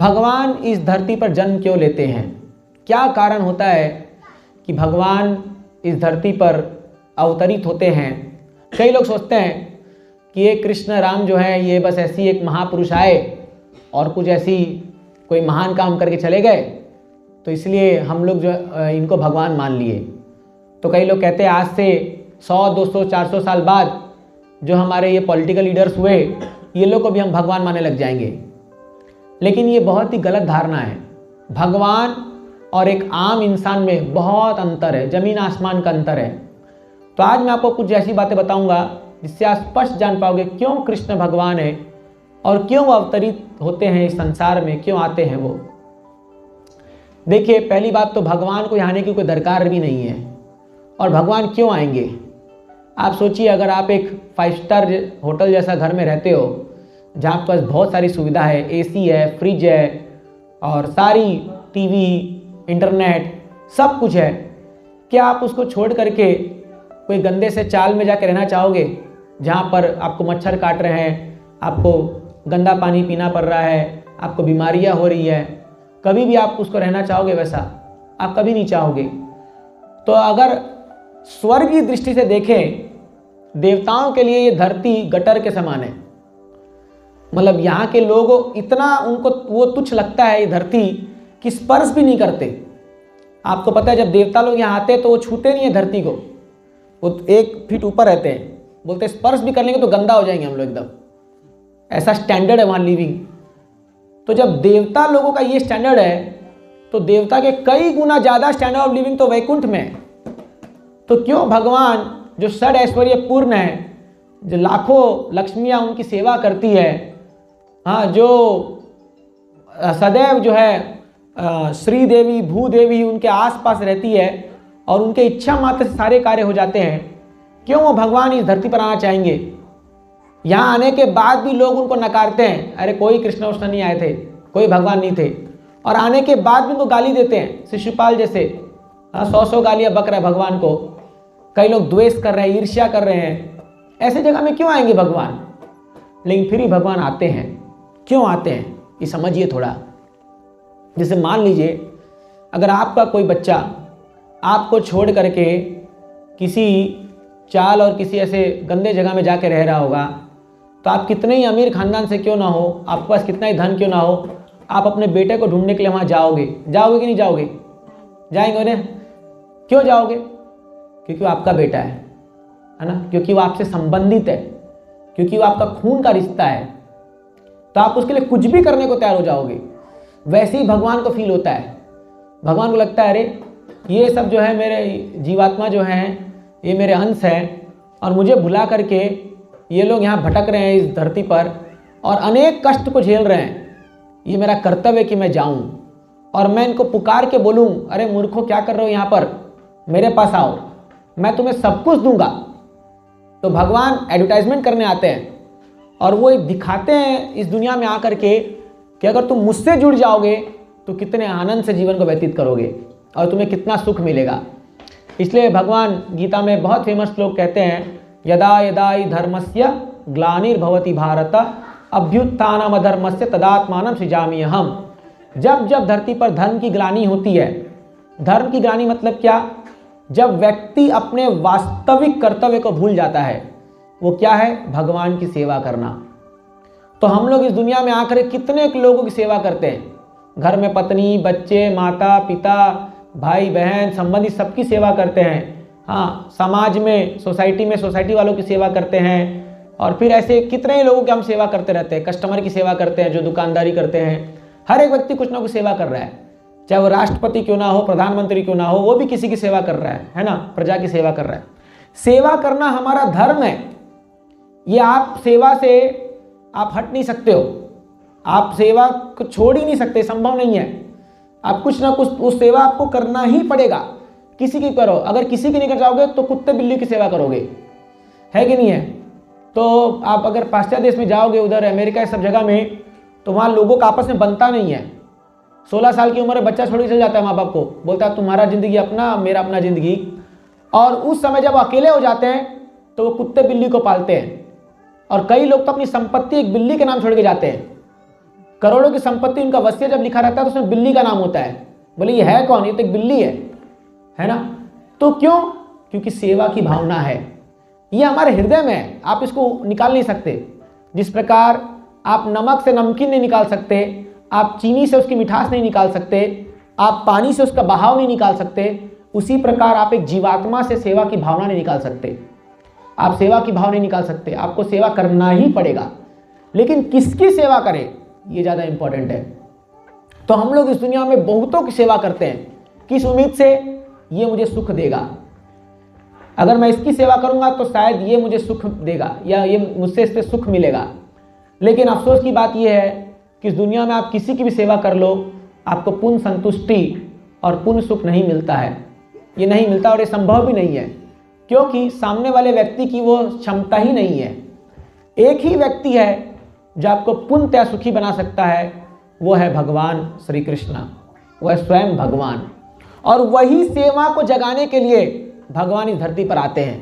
भगवान इस धरती पर जन्म क्यों लेते हैं? क्या कारण होता है कि भगवान इस धरती पर अवतरित होते हैं? कई लोग सोचते हैं कि ये कृष्ण राम जो है ये बस ऐसी एक महापुरुष आए और कुछ ऐसी कोई महान काम करके चले गए, तो इसलिए हम लोग जो इनको भगवान मान लिए। तो कई लोग कहते हैं आज से 100, 200, 400 साल बाद जो हमारे ये पॉलिटिकल लीडर्स हुए, ये लोग को भी हम भगवान मानने लग जाएंगे। लेकिन ये बहुत ही गलत धारणा है। भगवान और एक आम इंसान में बहुत अंतर है, ज़मीन आसमान का अंतर है। तो आज मैं आपको कुछ ऐसी बातें बताऊंगा जिससे आप स्पष्ट जान पाओगे क्यों कृष्ण भगवान है और क्यों वो अवतरित होते हैं इस संसार में, क्यों आते हैं वो। देखिए, पहली बात तो भगवान को यहाँ आने की कोई दरकार भी नहीं है। और भगवान क्यों आएंगे? आप सोचिए, अगर आप एक 5 स्टार होटल जैसा घर में रहते हो जहाँ आपके पास बहुत सारी सुविधा है, एसी है, फ्रिज है और सारी टीवी, इंटरनेट, सब कुछ है, क्या आप उसको छोड़ करके कोई गंदे से चाल में जाके रहना चाहोगे जहाँ पर आपको मच्छर काट रहे हैं, आपको गंदा पानी पीना पड़ रहा है, आपको बीमारियाँ हो रही है? कभी भी आप उसको रहना चाहोगे वैसा? आप कभी नहीं चाहोगे। तो अगर स्वर्ग की दृष्टि से देखें, देवताओं के लिए ये धरती गटर के समान है। मतलब यहाँ के लोगों इतना उनको वो तुच्छ लगता है ये धरती कि स्पर्श भी नहीं करते। आपको पता है जब देवता लोग यहाँ आते हैं तो वो छूते नहीं है धरती को, वो 1 फीट ऊपर रहते हैं। बोलते स्पर्श भी कर लेंगे तो गंदा हो जाएंगे हम लोग एकदम, ऐसा स्टैंडर्ड है वहाँ लिविंग। तो जब देवता लोगों का ये स्टैंडर्ड है तो देवता के कई गुना ज़्यादा स्टैंडर्ड ऑफ लिविंग तो वैकुंठ में है। तो क्यों भगवान जो षड ऐश्वर्य पूर्ण है, जो लाखों लक्ष्मियाँ उनकी सेवा करती है, हाँ, जो सदैव जो है श्री देवी भूदेवी उनके आसपास रहती है और उनके इच्छा मात्र से सारे कार्य हो जाते हैं, क्यों वो भगवान इस धरती पर आना चाहेंगे? यहाँ आने के बाद भी लोग उनको नकारते हैं, अरे कोई कृष्ण उष्ण नहीं आए थे, कोई भगवान नहीं थे। और आने के बाद भी उनको गाली देते हैं, शिशुपाल जैसे 100 गालियाँ बक रहे हैं भगवान को। कई लोग द्वेष कर रहे हैं, ईर्ष्या कर रहे हैं। ऐसे जगह में क्यों आएंगे भगवान? लेकिन फिर ही भगवान आते हैं। क्यों आते हैं ये समझिए थोड़ा। जैसे मान लीजिए अगर आपका कोई बच्चा आपको छोड़ करके किसी चाल और किसी ऐसे गंदे जगह में जाके रह रहा होगा, तो आप कितने ही अमीर खानदान से क्यों ना हो, आपके पास कितना ही धन क्यों ना हो, आप अपने बेटे को ढूंढने के लिए वहाँ जाओगे कि नहीं जाओगे? जाएंगे ना? क्यों जाओगे? क्योंकि वो आपका बेटा है ना, क्योंकि वो आपसे संबंधित है, क्योंकि वो आपका खून का रिश्ता है। तो आप उसके लिए कुछ भी करने को तैयार हो जाओगे। वैसे ही भगवान को फील होता है। भगवान को लगता है अरे ये सब जो है मेरे जीवात्मा जो हैं, ये मेरे अंश हैं और मुझे भुला करके ये लोग यहाँ भटक रहे हैं इस धरती पर और अनेक कष्ट को झेल रहे हैं। ये मेरा कर्तव्य है कि मैं जाऊँ और मैं इनको पुकार के बोलूँ, अरे मूर्खों क्या कर रहे हो यहाँ पर, मेरे पास आओ, मैं तुम्हें सब कुछ दूंगा। तो भगवान एडवर्टाइजमेंट करने आते हैं और वो दिखाते हैं इस दुनिया में आकर के कि अगर तुम मुझसे जुड़ जाओगे तो कितने आनंद से जीवन को व्यतीत करोगे और तुम्हें कितना सुख मिलेगा। इसलिए भगवान गीता में बहुत फेमस श्लोक कहते हैं, यदा यदा हि धर्मस्य ग्लानिर्भवति भारत अभ्युत्थानम अधर्मस्य तदात्मानं सृजामि अहम्। जब जब धरती पर धर्म की ग्लानि होती है, धर्म की ग्लानि मतलब क्या? जब व्यक्ति अपने वास्तविक कर्तव्य को भूल जाता है। वो क्या है? भगवान की सेवा करना। तो हम लोग इस दुनिया में आकर कितने लोगों की सेवा करते हैं, घर में पत्नी, बच्चे, माता पिता, भाई बहन, संबंधी सबकी सेवा करते हैं। हाँ, समाज में, सोसाइटी वालों की सेवा करते हैं। और फिर ऐसे कितने ही लोगों की हम सेवा करते रहते हैं। कस्टमर की सेवा करते हैं, जो दुकानदारी करते हैं। हर एक व्यक्ति कुछ ना कुछ सेवा कर रहा है, चाहे वो राष्ट्रपति क्यों ना हो, प्रधानमंत्री क्यों ना हो, वो भी किसी की सेवा कर रहा है ना, प्रजा की सेवा कर रहा है। सेवा करना हमारा धर्म है। ये आप सेवा से आप हट नहीं सकते हो, आप सेवा को छोड़ ही नहीं सकते, संभव नहीं है। आप कुछ ना कुछ उस सेवा आपको करना ही पड़ेगा, किसी की करो। अगर किसी की नहीं कर जाओगे तो कुत्ते बिल्ली की सेवा करोगे, है कि नहीं है? तो आप अगर पाश्चात्य देश में जाओगे, उधर अमेरिका सब जगह में, तो वहाँ लोगों का आपस में बनता नहीं है। 16 साल की उम्र में बच्चा छोड़ के चल जाता है माँ बाप को, बोलता है तुम्हारा ज़िंदगी अपना, मेरा अपना ज़िंदगी। और उस समय जब अकेले हो जाते हैं तो वो कुत्ते बिल्ली को पालते हैं। और कई लोग तो अपनी संपत्ति एक बिल्ली के नाम छोड़ के जाते हैं। करोड़ों की संपत्ति, उनका वसीयत जब लिखा रहता है तो उसमें बिल्ली का नाम होता है। बोले ये है कौन? ये तो एक बिल्ली है ना। तो क्यों? क्योंकि सेवा की भावना है, ये हमारे हृदय में है, आप इसको निकाल नहीं सकते। जिस प्रकार आप नमक से नमकीन नहीं निकाल सकते, आप चीनी से उसकी मिठास नहीं निकाल सकते, आप पानी से उसका बहाव नहीं निकाल सकते, उसी प्रकार आप एक जीवात्मा से सेवा की भावना नहीं निकाल सकते। आप सेवा की भाव नहीं निकाल सकते, आपको सेवा करना ही पड़ेगा। लेकिन किसकी सेवा करें, ये ज़्यादा इंपॉर्टेंट है। तो हम लोग इस दुनिया में बहुतों की सेवा करते हैं, किस उम्मीद से? ये मुझे सुख देगा, अगर मैं इसकी सेवा करूंगा तो शायद ये मुझे सुख देगा, या ये मुझसे इससे सुख मिलेगा। लेकिन अफसोस की बात यह है कि इस दुनिया में आप किसी की भी सेवा कर लो, आपको पूर्ण संतुष्टि और पूर्ण सुख नहीं मिलता है। ये नहीं मिलता और ये संभव भी नहीं है, क्योंकि सामने वाले व्यक्ति की वो क्षमता ही नहीं है। एक ही व्यक्ति है जो आपको पूर्णतः सुखी बना सकता है, वो है भगवान श्री कृष्ण, वह स्वयं भगवान। और वही सेवा को जगाने के लिए भगवान इस धरती पर आते हैं।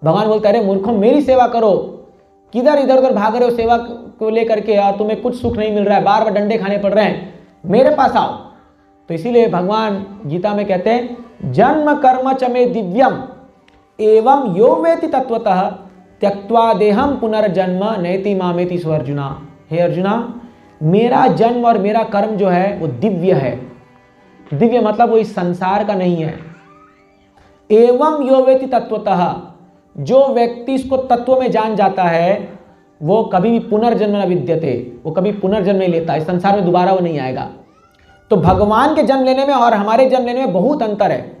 भगवान बोलते हैं, अरे मूर्खों, मेरी सेवा करो, किधर इधर उधर भाग रहे हो सेवा को लेकर के, और तुम्हें कुछ सुख नहीं मिल रहा है, बार बार डंडे खाने पड़ रहे हैं, मेरे पास आओ। तो इसीलिए भगवान गीता में कहते हैं, जन्म कर्म च मे दिव्यम एवं यो वेति तत्वतः त्यक्त्वा देहम पुनर्जन्म नैति मामेति सो अर्जुना। हे अर्जुना, मेरा जन्म और मेरा कर्म जो है वो दिव्य है। दिव्य मतलब वो इस संसार का नहीं है। एवं यो वेति तत्वतः, जो व्यक्ति इसको तत्व में जान जाता है वो कभी भी पुनर्जन्म न विद्यते, वो कभी पुनर्जन्म नहीं लेता, इस संसार में दोबारा वो नहीं आएगा। तो भगवान के जन्म लेने में और हमारे जन्म लेने में बहुत अंतर है।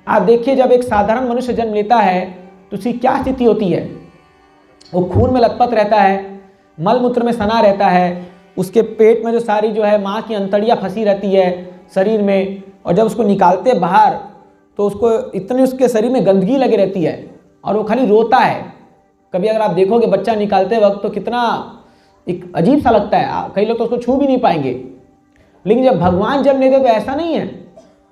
आप देखिए, जब एक साधारण मनुष्य जन्म लेता है तो उसकी क्या स्थिति होती है? वो खून में लथपथ रहता है, मल मूत्र में सना रहता है, उसके पेट में जो सारी जो है माँ की अंतड़ियाँ फंसी रहती है शरीर में, और जब उसको निकालते बाहर तो उसको इतनी उसके शरीर में गंदगी लगी रहती है और वो खाली रोता है। कभी अगर आप देखोगे बच्चा निकालते वक्त तो कितना एक अजीब सा लगता है, कई लोग तो उसको छू भी नहीं पाएंगे। लेकिन जब भगवान जन्म लेते हैं तो ऐसा नहीं है।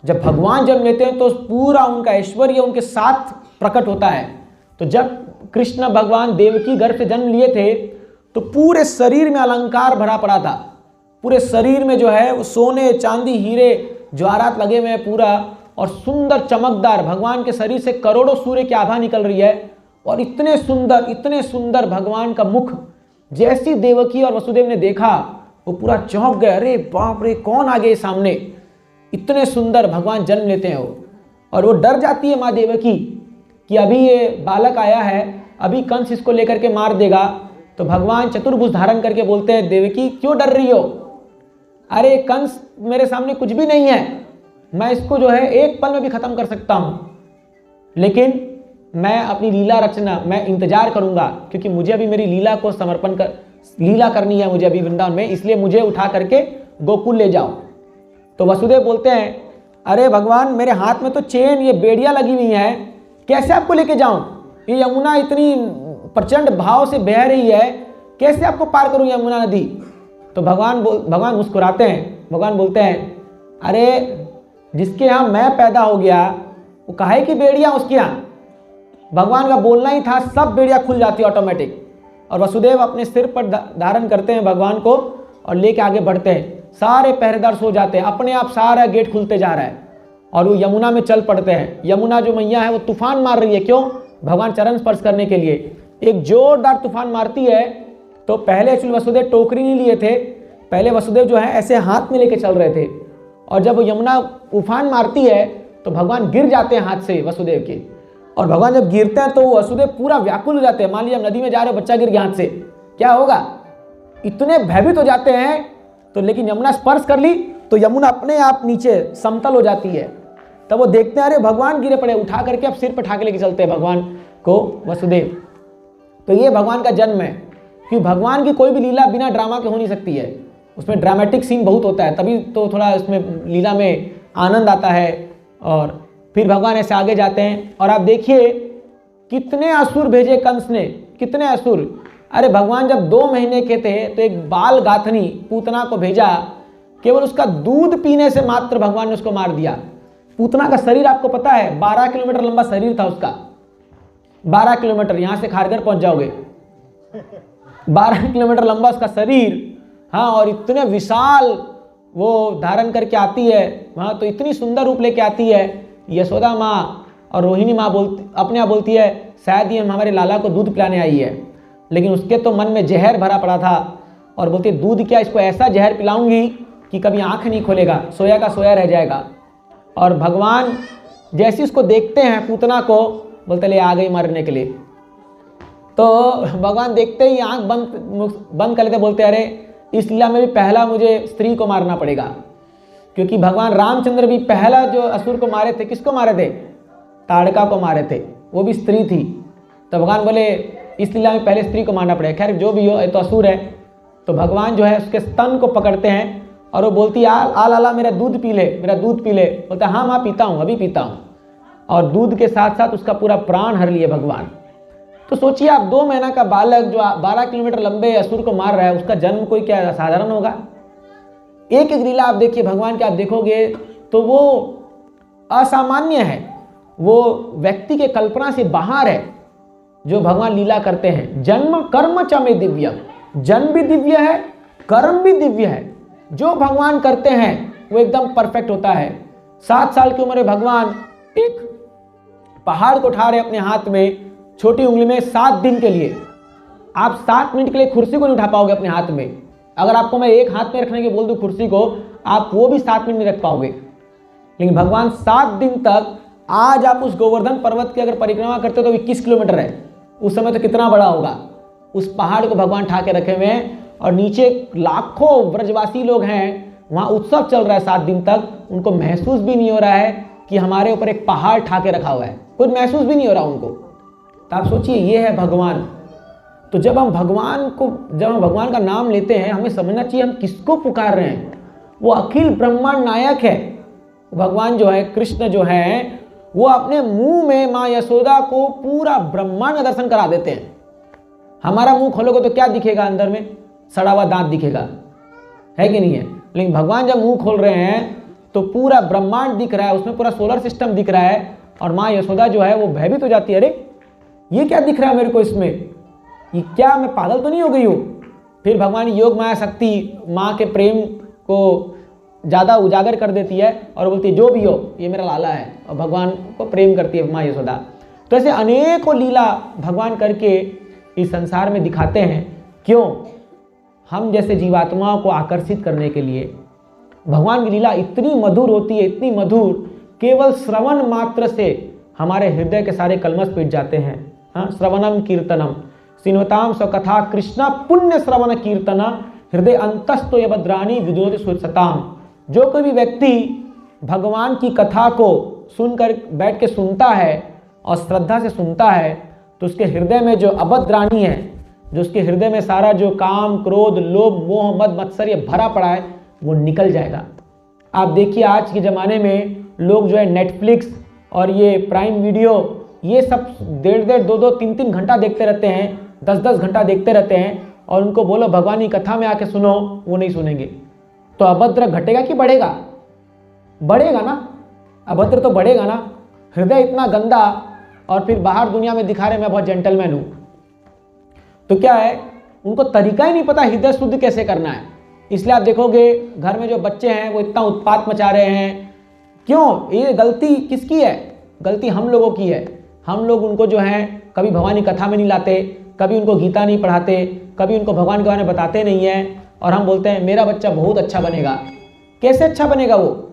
जब भगवान जन्म लेते हैं तो पूरा उनका ऐश्वर्य उनके साथ प्रकट होता है। तो जब कृष्ण भगवान देवकी गर्भ से जन्म लिए थे तो पूरे शरीर में अलंकार भरा पड़ा था, पूरे शरीर में जो है वो सोने चांदी हीरे ज्वारात लगे हुए हैं पूरा, और सुंदर चमकदार भगवान के शरीर से करोड़ों सूर्य की आभा निकल रही है। और इतने सुंदर भगवान का मुख, जैसी देवकी और वसुदेव ने देखा वो पूरा चौंक गए, अरे बाप रे, कौन आ गए सामने, इतने सुंदर भगवान जन्म लेते हैं वो। और वो डर जाती है माँ देवकी कि अभी ये बालक आया है, अभी कंस इसको लेकर के मार देगा। तो भगवान चतुर्भुज धारण करके बोलते हैं, देवकी क्यों डर रही हो? अरे कंस मेरे सामने कुछ भी नहीं है, मैं इसको जो है एक पल में भी खत्म कर सकता हूँ, लेकिन मैं अपनी लीला रचना मैं इंतजार करूंगा, क्योंकि मुझे अभी मेरी लीला को समर्पण कर लीला करनी है मुझे अभी वृंदावन में, इसलिए मुझे उठा करके गोकुल ले जाओ। तो वसुदेव बोलते हैं, अरे भगवान, मेरे हाथ में तो चेन, ये बेड़ियाँ लगी हुई हैं, कैसे आपको लेके जाऊं? ये यमुना इतनी प्रचंड भाव से बह रही है, कैसे आपको पार करूं यमुना नदी? तो भगवान मुस्कुराते हैं। भगवान बोलते हैं, अरे जिसके यहाँ मैं पैदा हो गया वो काहे की बेड़ियाँ उसके यहाँ? भगवान का बोलना ही था, सब बेड़ियाँ खुल जाती है ऑटोमेटिक। और वसुदेव अपने सिर पर धारण करते हैं भगवान को और लेके आगे बढ़ते हैं। सारे पहरेदार सो जाते हैं, अपने आप सारा गेट खुलते जा रहा है और वो यमुना में चल पड़ते हैं। यमुना जो मैया है वो तूफान मार रही है, क्यों? भगवान चरण स्पर्श करने के लिए। एक जोरदार तूफान मारती है। तो पहले एक्चुअली वसुदेव टोकरी नहीं लिए थे, पहले वसुदेव जो है ऐसे हाथ में लेके चल रहे थे, और जब वो यमुना उफान मारती है तो भगवान गिर जाते हैं हाथ से वसुदेव के। और भगवान जब गिरते हैं तो वसुदेव पूरा व्याकुल हो जाते हैं। मान लीजिए नदी में जा रहे हो, बच्चा गिर गया हाथ से, क्या होगा? इतने भयभीत हो जाते हैं। तो लेकिन यमुना स्पर्श कर ली तो यमुना अपने आप नीचे समतल हो जाती है। तब वो देखते हैं, अरे भगवान गिरे पड़े, उठा करके अब सिर पर उठा के लेके चलते हैं भगवान को वसुदेव। तो ये भगवान का जन्म है, क्योंकि भगवान की कोई भी लीला बिना ड्रामा के हो नहीं सकती है। उसमें ड्रामेटिक सीन बहुत होता है, तभी तो थोड़ा उसमें लीला में आनंद आता है। और फिर भगवान ऐसे आगे जाते हैं और आप देखिए कितने असुर भेजे कंस ने, कितने असुर। अरे भगवान जब 2 महीने के थे तो एक बाल गाथनी पूतना को भेजा, केवल उसका दूध पीने से मात्र भगवान ने उसको मार दिया। पूतना का शरीर आपको पता है 12 किलोमीटर लंबा शरीर था उसका, 12 किलोमीटर, यहाँ से खारघर पहुंच जाओगे, 12 किलोमीटर लंबा उसका शरीर। हाँ, और इतने विशाल वो धारण करके आती है वहाँ, तो इतनी सुंदर रूप लेके आती है। यशोदा माँ और रोहिणी माँ अपने आप बोलती है शायद ये हमारे लाला को दूध पिलाने आई है, लेकिन उसके तो मन में जहर भरा पड़ा था और बोलती है दूध क्या, इसको ऐसा जहर पिलाऊंगी कि कभी आंख नहीं खोलेगा, सोया का सोया रह जाएगा। और भगवान जैसे उसको देखते हैं पूतना को, बोलते ले आ गई मरने के लिए। तो भगवान देखते ही आंख बंद कर लेते, बोलते अरे इस लीला में भी पहला मुझे स्त्री को मारना पड़ेगा, क्योंकि भगवान रामचंद्र भी पहला जो असुर को मारे थे, किसको मारे थे? ताड़का को मारे थे, वो भी स्त्री थी। तो भगवान बोले इस लीला में पहले स्त्री को मारना पड़ेगा। खैर जो भी हो, ये तो असुर है। तो भगवान जो है उसके स्तन को पकड़ते हैं और वो बोलती है आ लाला मेरा दूध पी ले, मेरा दूध पी ले। बोलता हाँ माँ पीता हूँ, अभी पीता हूँ। और दूध के साथ साथ उसका पूरा प्राण हर लिए भगवान। तो सोचिए आप 2 महीना का बालक जो 12 किलोमीटर लंबे असुर को मार रहा है, उसका जन्म कोई क्या साधारण होगा? एक एक लीला आप देखिए भगवान के, आप देखोगे तो वो असामान्य है, वो व्यक्ति के कल्पना से बाहर है जो भगवान लीला करते हैं। जन्म कर्म च में दिव्य, जन्म भी दिव्य है, कर्म भी दिव्य है। जो भगवान करते हैं वो एकदम परफेक्ट होता है। 7 साल की उम्र में भगवान एक पहाड़ को उठा रहे अपने हाथ में, छोटी उंगली में 7 दिन के लिए। आप 7 मिनट के लिए कुर्सी को नहीं उठा पाओगे अपने हाथ में। अगर आपको मैं एक हाथ में रखने के बोल दूं कुर्सी को, आप वो भी 7 मिनट नहीं रख पाओगे। लेकिन भगवान 7 दिन तक, आज आप उस गोवर्धन पर्वत की अगर परिक्रमा करते हो तो 21 किलोमीटर है, उस समय तो कितना बड़ा होगा। उस पहाड़ को भगवान ठाके रखे हुए हैं और नीचे लाखों ब्रजवासी लोग हैं, वहाँ उत्सव चल रहा है 7 दिन तक। उनको महसूस भी नहीं हो रहा है कि हमारे ऊपर एक पहाड़ ठाके रखा हुआ है, कुछ महसूस भी नहीं हो रहा उनको। तो आप सोचिए ये है भगवान। तो जब हम भगवान का नाम लेते हैं, हमें समझना चाहिए हम किसको पुकार रहे हैं। वो अखिल ब्रह्मांड नायक है। भगवान जो है, कृष्ण जो है, वो अपने मुंह में माँ यशोदा को पूरा ब्रह्मांड दर्शन करा देते हैं। हमारा मुंह खोलोगे तो क्या दिखेगा? अंदर में सड़ा हुआ दांत दिखेगा, है कि नहीं है? लेकिन भगवान जब मुंह खोल रहे हैं तो पूरा ब्रह्मांड दिख रहा है, उसमें पूरा सोलर सिस्टम दिख रहा है। और माँ यशोदा जो है वो भयभीत हो जाती है, अरे ये क्या दिख रहा है मेरे को इसमें, ये क्या, मैं पागल तो नहीं हो गई हूँ? फिर भगवान योग माया शक्ति माँ के प्रेम को ज़्यादा उजागर कर देती है और बोलती है जो भी हो ये मेरा लाला है, और भगवान को प्रेम करती है माँ यशोदा। तो ऐसे अनेकों लीला भगवान करके इस संसार में दिखाते हैं। क्यों? हम जैसे जीवात्माओं को आकर्षित करने के लिए। भगवान की लीला इतनी मधुर होती है, इतनी मधुर, केवल श्रवण मात्र से हमारे हृदय के सारे कलमश पिट जाते हैं। हाँ, श्रवणम कीर्तनम सिन्वताम स्वकथा कृष्णा पुण्य श्रवण कीर्तना हृदय अंतस्तो यद्राणी विदोति सुसताम। जो कोई भी व्यक्ति भगवान की कथा को सुनकर बैठ के सुनता है और श्रद्धा से सुनता है, तो उसके हृदय में जो अभद्राणी है, जो उसके हृदय में सारा जो काम क्रोध लोभ मोह मद मत्सर्य भरा पड़ा है, वो निकल जाएगा। आप देखिए आज के ज़माने में लोग जो है नेटफ्लिक्स और ये प्राइम वीडियो, ये सब 1.5-1.5, 2-2, 3-3 घंटा देखते रहते हैं, 10-10 घंटा देखते रहते हैं। और उनको बोलो भगवान की कथा में आके सुनो, वो नहीं सुनेंगे। तो अभद्र घटेगा कि बढ़ेगा? बढ़ेगा ना, अभद्र तो बढ़ेगा ना। हृदय इतना गंदा, और फिर बाहर दुनिया में दिखा रहे मैं बहुत जेंटलमैन हूँ। तो क्या है, उनको तरीका ही नहीं पता हृदय शुद्ध कैसे करना है। इसलिए आप देखोगे घर में जो बच्चे हैं वो इतना उत्पात मचा रहे हैं। क्यों? ये गलती किसकी है? गलती हम लोगों की है। हम लोग उनको जो है कभी भगवान की कथा में नहीं लाते, कभी उनको गीता नहीं पढ़ाते, कभी उनको भगवान के बारे में बताते नहीं हैं। और हम बोलते हैं मेरा बच्चा बहुत अच्छा बनेगा। कैसे अच्छा बनेगा? वो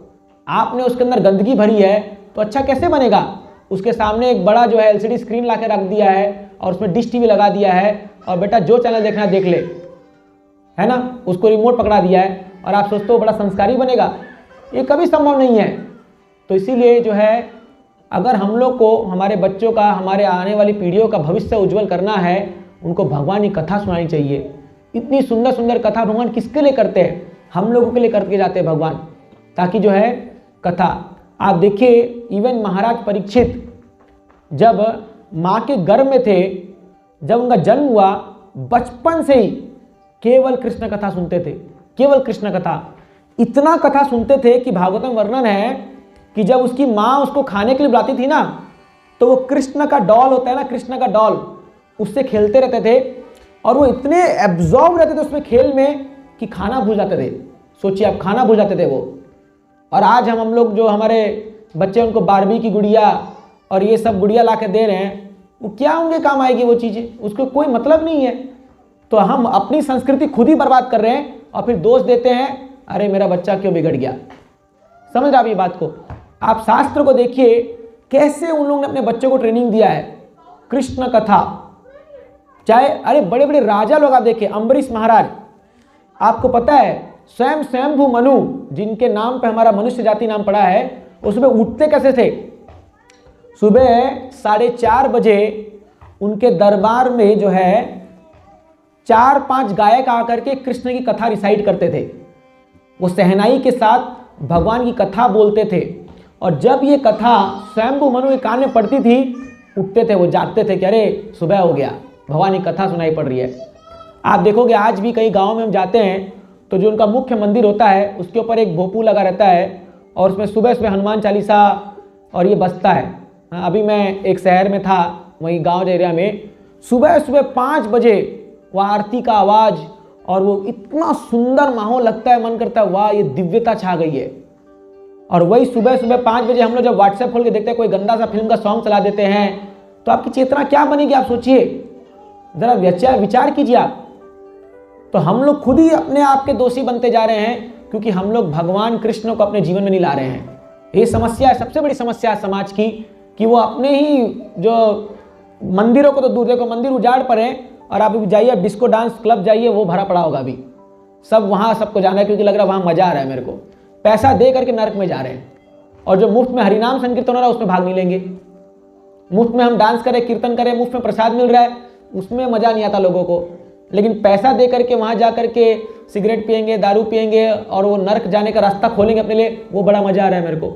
आपने उसके अंदर गंदगी भरी है तो अच्छा कैसे बनेगा? उसके सामने एक बड़ा जो है एलसीडी स्क्रीन ला के रख दिया है और उसमें डिश टीवी लगा दिया है, और बेटा जो चैनल देखना देख ले, है ना, उसको रिमोट पकड़ा दिया है, और आप सोचते हो बड़ा संस्कारी बनेगा। ये कभी संभव नहीं है। तो इसीलिए जो है, अगर हम लोग को हमारे बच्चों का, हमारे आने वाली पीढ़ियों का भविष्य उज्जवल करना है, उनको भगवान की कथा सुनानी चाहिए। इतनी सुंदर सुंदर कथा भगवान किसके लिए करते हैं? हम लोगों के लिए करके जाते हैं भगवान, ताकि जो है कथा। आप देखिए इवन महाराज परीक्षित जब माँ के गर्भ में थे, जब उनका जन्म हुआ, बचपन से ही केवल कृष्ण कथा सुनते थे, केवल कृष्ण कथा। इतना कथा सुनते थे कि भागवत में वर्णन है कि जब उसकी माँ उसको खाने के लिए बुलाती थी ना, तो वो कृष्ण का डॉल होता है ना, कृष्ण का डॉल, उससे खेलते रहते थे। और वो इतने एब्जॉर्ब रहते थे उसमें खेल में कि खाना भूल जाते थे। सोचिए आप, खाना भूल जाते थे वो। और आज हम लोग जो हमारे बच्चे उनको बारबी की गुड़िया और ये सब गुड़िया ला के दे रहे हैं, वो क्या उनके काम आएगी वो चीज़ें, उसको कोई मतलब नहीं है। तो हम अपनी संस्कृति खुद ही बर्बाद कर रहे हैं और फिर दोष देते हैं, अरे मेरा बच्चा क्यों बिगड़ गया। समझ रहे आप ये बात को? आप शास्त्र को देखिए कैसे उन लोगों ने अपने बच्चों को ट्रेनिंग दिया है। कृष्ण कथा, चाहे अरे बड़े बड़े राजा लोग आप देखिए, अम्बरीश महाराज, आपको पता है स्वयं स्वयंभू मनु जिनके नाम पे हमारा मनुष्य जाति नाम पड़ा है, उसमें उठते कैसे थे? सुबह 4:30 बजे उनके दरबार में जो है 4-5 गायक आकर के कृष्ण की कथा रिसाइट करते थे। वो सहनाई के साथ भगवान की कथा बोलते थे और जब ये कथा स्वयंभू मनु के कान में पड़ती थी, उठते थे, वो जागते थे कि अरे सुबह हो गया, भगवान की कथा सुनाई पड़ रही है। आप देखोगे आज भी कई गाँव में हम जाते हैं तो जो उनका मुख्य मंदिर होता है उसके ऊपर एक भोपू लगा रहता है और उसमें सुबह सुबह हनुमान चालीसा और ये बजता है। अभी मैं एक शहर में था, वहीं गांव एरिया में, सुबह सुबह 5 बजे वो आरती का आवाज़ और वो इतना सुंदर माहौल लगता है, मन करता है वाह ये दिव्यता छा गई है। और वही सुबह सुबह 5 बजे हम लोग जब व्हाट्सएप खोल के देखते हैं कोई गंदा सा फिल्म का सॉन्ग चला देते हैं, तो आपकी चेतना क्या बनेगी आप सोचिए, ज़रा विचार कीजिए आप। तो हम लोग खुद ही अपने आप के दोषी बनते जा रहे हैं क्योंकि हम लोग भगवान कृष्ण को अपने जीवन में नहीं ला रहे हैं। ये समस्या है, सबसे बड़ी समस्या है समाज की, कि वो अपने ही जो मंदिरों को तो दूर, देखो मंदिर उजाड़ पड़े और आप जाइए डिस्को डांस क्लब जाइए, वो भरा पड़ा होगा अभी, सब वहाँ सबको जाना है क्योंकि लग रहा है वहाँ मजा आ रहा है मेरे को, पैसा दे करके नरक में जा रहे हैं। और जो मुफ्त में हरिनाम संकीर्तन हो रहा है उसमें भाग नहीं लेंगे, मुफ्त में हम डांस करें कीर्तन करें, मुफ्त में प्रसाद मिल रहा है, उसमें मजा नहीं आता लोगों को। लेकिन पैसा दे करके वहाँ जा करके सिगरेट पियेंगे, दारू पियेंगे और वो नरक जाने का रास्ता खोलेंगे अपने लिए, वो बड़ा मजा आ रहा है मेरे को।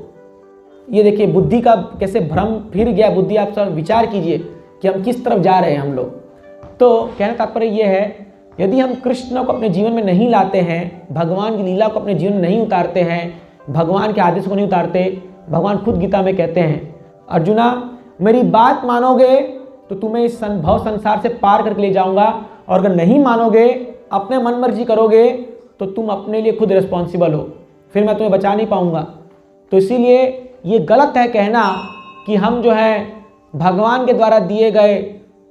ये देखिए बुद्धि का कैसे भ्रम फिर गया बुद्धि। आप सब विचार कीजिए कि हम किस तरफ जा रहे हैं हम लोग। तो कहने तात्पर्य ये है, यदि हम कृष्ण को अपने जीवन में नहीं लाते हैं, भगवान की लीला को अपने जीवन में नहीं उतारते हैं, भगवान के आदेश को नहीं उतारते, भगवान खुद गीता में कहते हैं, अर्जुना मेरी बात मानोगे तो तुम्हें इस भव संसार से पार करके ले जाऊंगा, और अगर नहीं मानोगे, अपने मन मर्जी करोगे, तो तुम अपने लिए खुद रिस्पॉन्सिबल हो, फिर मैं तुम्हें बचा नहीं पाऊंगा। तो इसीलिए ये गलत है कहना कि हम जो है भगवान के द्वारा दिए गए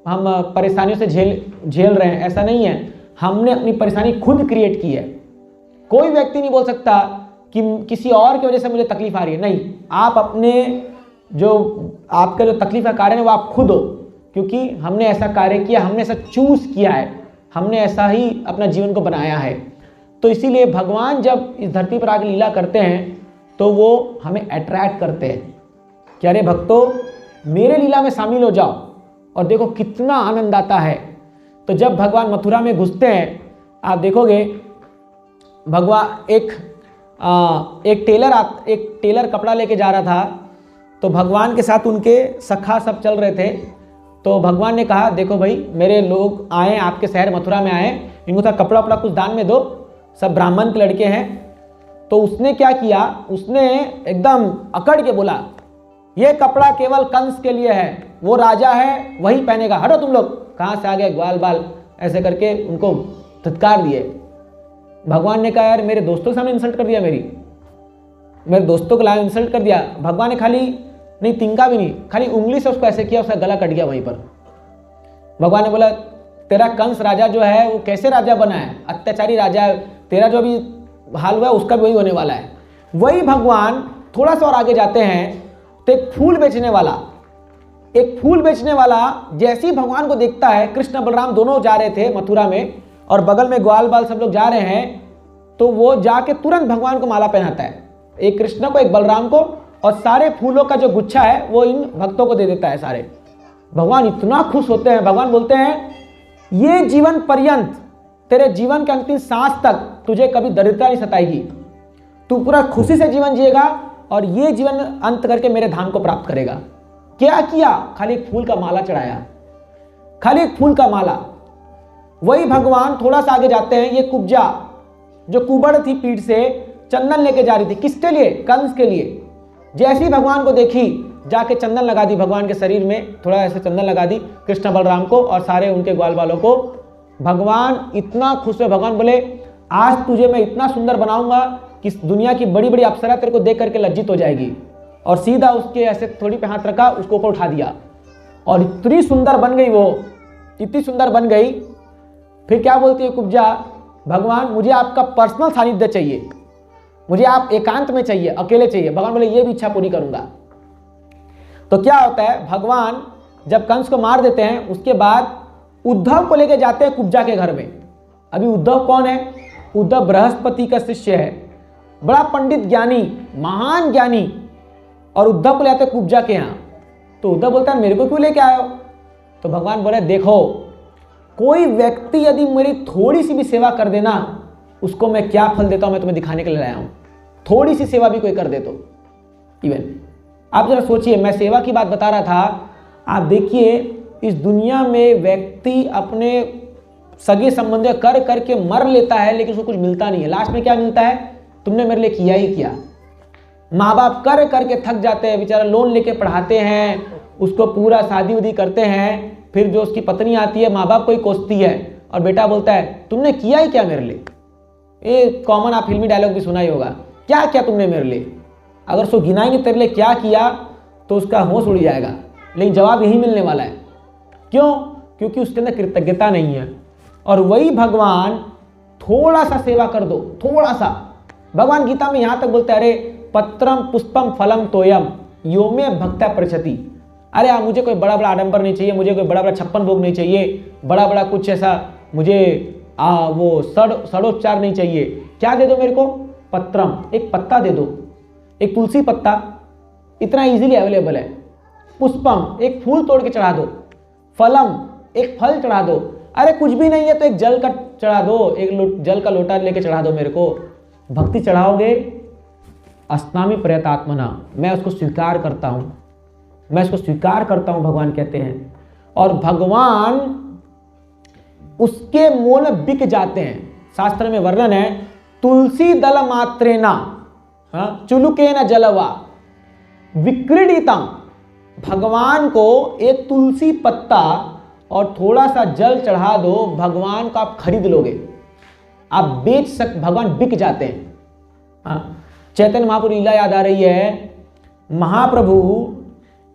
हम परेशानियों से झेल रहे हैं, ऐसा नहीं है। हमने अपनी परेशानी खुद क्रिएट की है। कोई व्यक्ति नहीं बोल सकता कि किसी और की वजह से मुझे तकलीफ आ रही है, नहीं, आप अपने जो आपका जो तकलीफ का कारण है वो आप खुद हो, क्योंकि हमने ऐसा कार्य किया, हमने ऐसा चूज किया है, हमने ऐसा ही अपना जीवन को बनाया है। तो इसीलिए भगवान जब इस धरती पर आके लीला करते हैं तो वो हमें अट्रैक्ट करते हैं कि अरे भक्तों मेरे लीला में शामिल हो जाओ, और देखो कितना आनंद आता है। तो जब भगवान मथुरा में घुसते हैं, आप देखोगे भगवान एक टेलर कपड़ा लेके जा रहा था, तो भगवान के साथ उनके सखा सब चल रहे थे। तो भगवान ने कहा देखो भाई मेरे लोग आए आपके शहर मथुरा में आए, इनको था कपड़ा वपड़ा कुछ दान में दो, सब ब्राह्मण के लड़के हैं। तो उसने क्या किया, उसने एकदम अकड़ के बोला ये कपड़ा केवल कंस के लिए है, वो राजा है वही पहनेगा, हटो तुम लोग, कहाँ से आ गए ग्वाल बाल, ऐसे करके उनको धत्कार दिए। भगवान ने कहा यार मेरे दोस्तों के सामने इंसल्ट कर दिया, मेरे दोस्तों को लाए इंसल्ट कर दिया। भगवान ने खाली नहीं तिनका भी नहीं, खाली उंगली से उसको ऐसे किया, उसका गला कट गया वहीं पर। भगवान ने बोला तेरा कंस राजा जो है वो कैसे राजा बना है, अत्याचारी राजा है, तेरा जो अभी हाल हुआ है उसका भी वही होने वाला है। वही भगवान थोड़ा सा और आगे जाते हैं तो एक फूल बेचने वाला जैसे ही भगवान को देखता है, कृष्ण बलराम दोनों जा रहे थे मथुरा में और बगल में ग्वाल बाल सब लोग जा रहे हैं, तो वो जाके तुरंत भगवान को माला पहनाता है, एक कृष्ण को एक बलराम को, और सारे फूलों का जो गुच्छा है वो इन भक्तों को दे देता है सारे। भगवान इतना खुश होते हैं, भगवान बोलते हैं ये जीवन पर्यंत, तेरे जीवन के अंतिम सांस तक तुझे कभी दरिद्रता नहीं सताएगी, तू पूरा खुशी से जीवन जिएगा और ये जीवन अंत करके मेरे धाम को प्राप्त करेगा। क्या किया, खाली एक फूल का माला चढ़ाया, खाली एक फूल का माला। वही भगवान थोड़ा सा आगे जाते हैं, ये कुब्जा जो कुबड़ थी पीठ से चंदन लेके जा रही थी, किसके लिए, कंस के लिए। जैसे ही भगवान को देखी जाके चंदन लगा दी भगवान के शरीर में, थोड़ा ऐसे चंदन लगा दी कृष्ण बलराम को और सारे उनके ग्वाल बालों को। भगवान इतना खुश हुए, भगवान बोले आज तुझे मैं इतना सुंदर बनाऊंगा कि दुनिया की बड़ी बड़ी अप्सरा तेरे को देख करके लज्जित हो जाएगी। और सीधा उसके ऐसे थोड़ी पे हाथ रखा, उसको ऊपर उठा दिया और इतनी सुंदर बन गई, वो इतनी सुंदर बन गई। फिर क्या बोलती है कुब्जा, भगवान मुझे आपका पर्सनल सानिध्य चाहिए, मुझे आप एकांत में चाहिए, अकेले चाहिए। भगवान बोले ये भी इच्छा पूरी करूंगा। तो क्या होता है, भगवान जब कंस को मार देते हैं उसके बाद उद्धव को लेके जाते हैं कुब्जा के घर में। अभी उद्धव कौन है? उद्धव बृहस्पति का शिष्य है, बड़ा पंडित ज्ञानी, महान ज्ञानी। और उद्धव को ले आते हैं कुब्जा के यहाँ। तो उद्धव बोलता है मेरे को क्यों लेके आए हो? तो भगवान बोले देखो, कोई व्यक्ति यदि मेरी थोड़ी सी भी सेवा कर देना, उसको मैं क्या फल देता हूं, मैं तुम्हें दिखाने के लिए लाया हूं। थोड़ी सी सेवा भी कोई कर दे तो इवन, आप जरा सोचिए, मैं सेवा की बात बता रहा था। आप देखिए इस दुनिया में व्यक्ति अपने सगे संबंधी कर करके मर लेता है, लेकिन उसको कुछ मिलता नहीं है। लास्ट में क्या मिलता है? तुमने मेरे लिए किया ही किया। माँ बाप कर करके थक जाते हैं, बेचारा लोन लेके पढ़ाते हैं, उसको पूरा शादी उदी करते हैं। फिर जो उसकी पत्नी आती है, माँ बाप को ही कोसती है और बेटा बोलता है तुमने किया ही क्या मेरे लिए। ये कॉमन आप फिल्मी डायलॉग भी सुना ही होगा, क्या क्या तुमने मेरे लिए। अगर उसको गिनाएंगे तेरे लिए क्या किया तो उसका होश उड़ जाएगा, लेकिन जवाब यही मिलने वाला है। क्यों? क्योंकि उसके अंदर कृतज्ञता नहीं है। और वही भगवान थोड़ा सा सेवा कर दो, थोड़ा सा। भगवान गीता में यहां तक बोलते हैं, अरे पत्रम पुष्पम फलम तोयम यो में भक्ता प्रचति। अरे मुझे कोई बड़ा बड़ा आडंबर नहीं चाहिए, मुझे कोई बड़ा बड़ा 56 भोग नहीं चाहिए, बड़ा बड़ा कुछ ऐसा मुझे वो षडोपचार नहीं चाहिए। क्या दे दो मेरे को? पत्रम, एक पत्ता दे दो, एक तुलसी पत्ता, इतना इजीली अवेलेबल है। पुष्पम, एक फूल तोड़ के चढ़ा दो। फलम, एक फल चढ़ा दो। अरे कुछ भी नहीं है तो एक जल का चढ़ा दो, एक जल का लोटा लेके चढ़ा दो मेरे को। भक्ति चढ़ाओगे, अस्नामि प्रयतात्मना, मैं उसको स्वीकार करता हूं, मैं इसको स्वीकार करता हूं, भगवान कहते हैं। और भगवान उसके मोल में बिक जाते हैं। शास्त्र में वर्णन है, तुलसी दल मात्रेना चुलुकेन जलवा विक्रीडितम। भगवान को एक तुलसी पत्ता और थोड़ा सा जल चढ़ा दो, भगवान को आप खरीद लोगे, आप भगवान बिक जाते हैं। चैतन्य महाप्रभु लीला याद आ रही है। महाप्रभु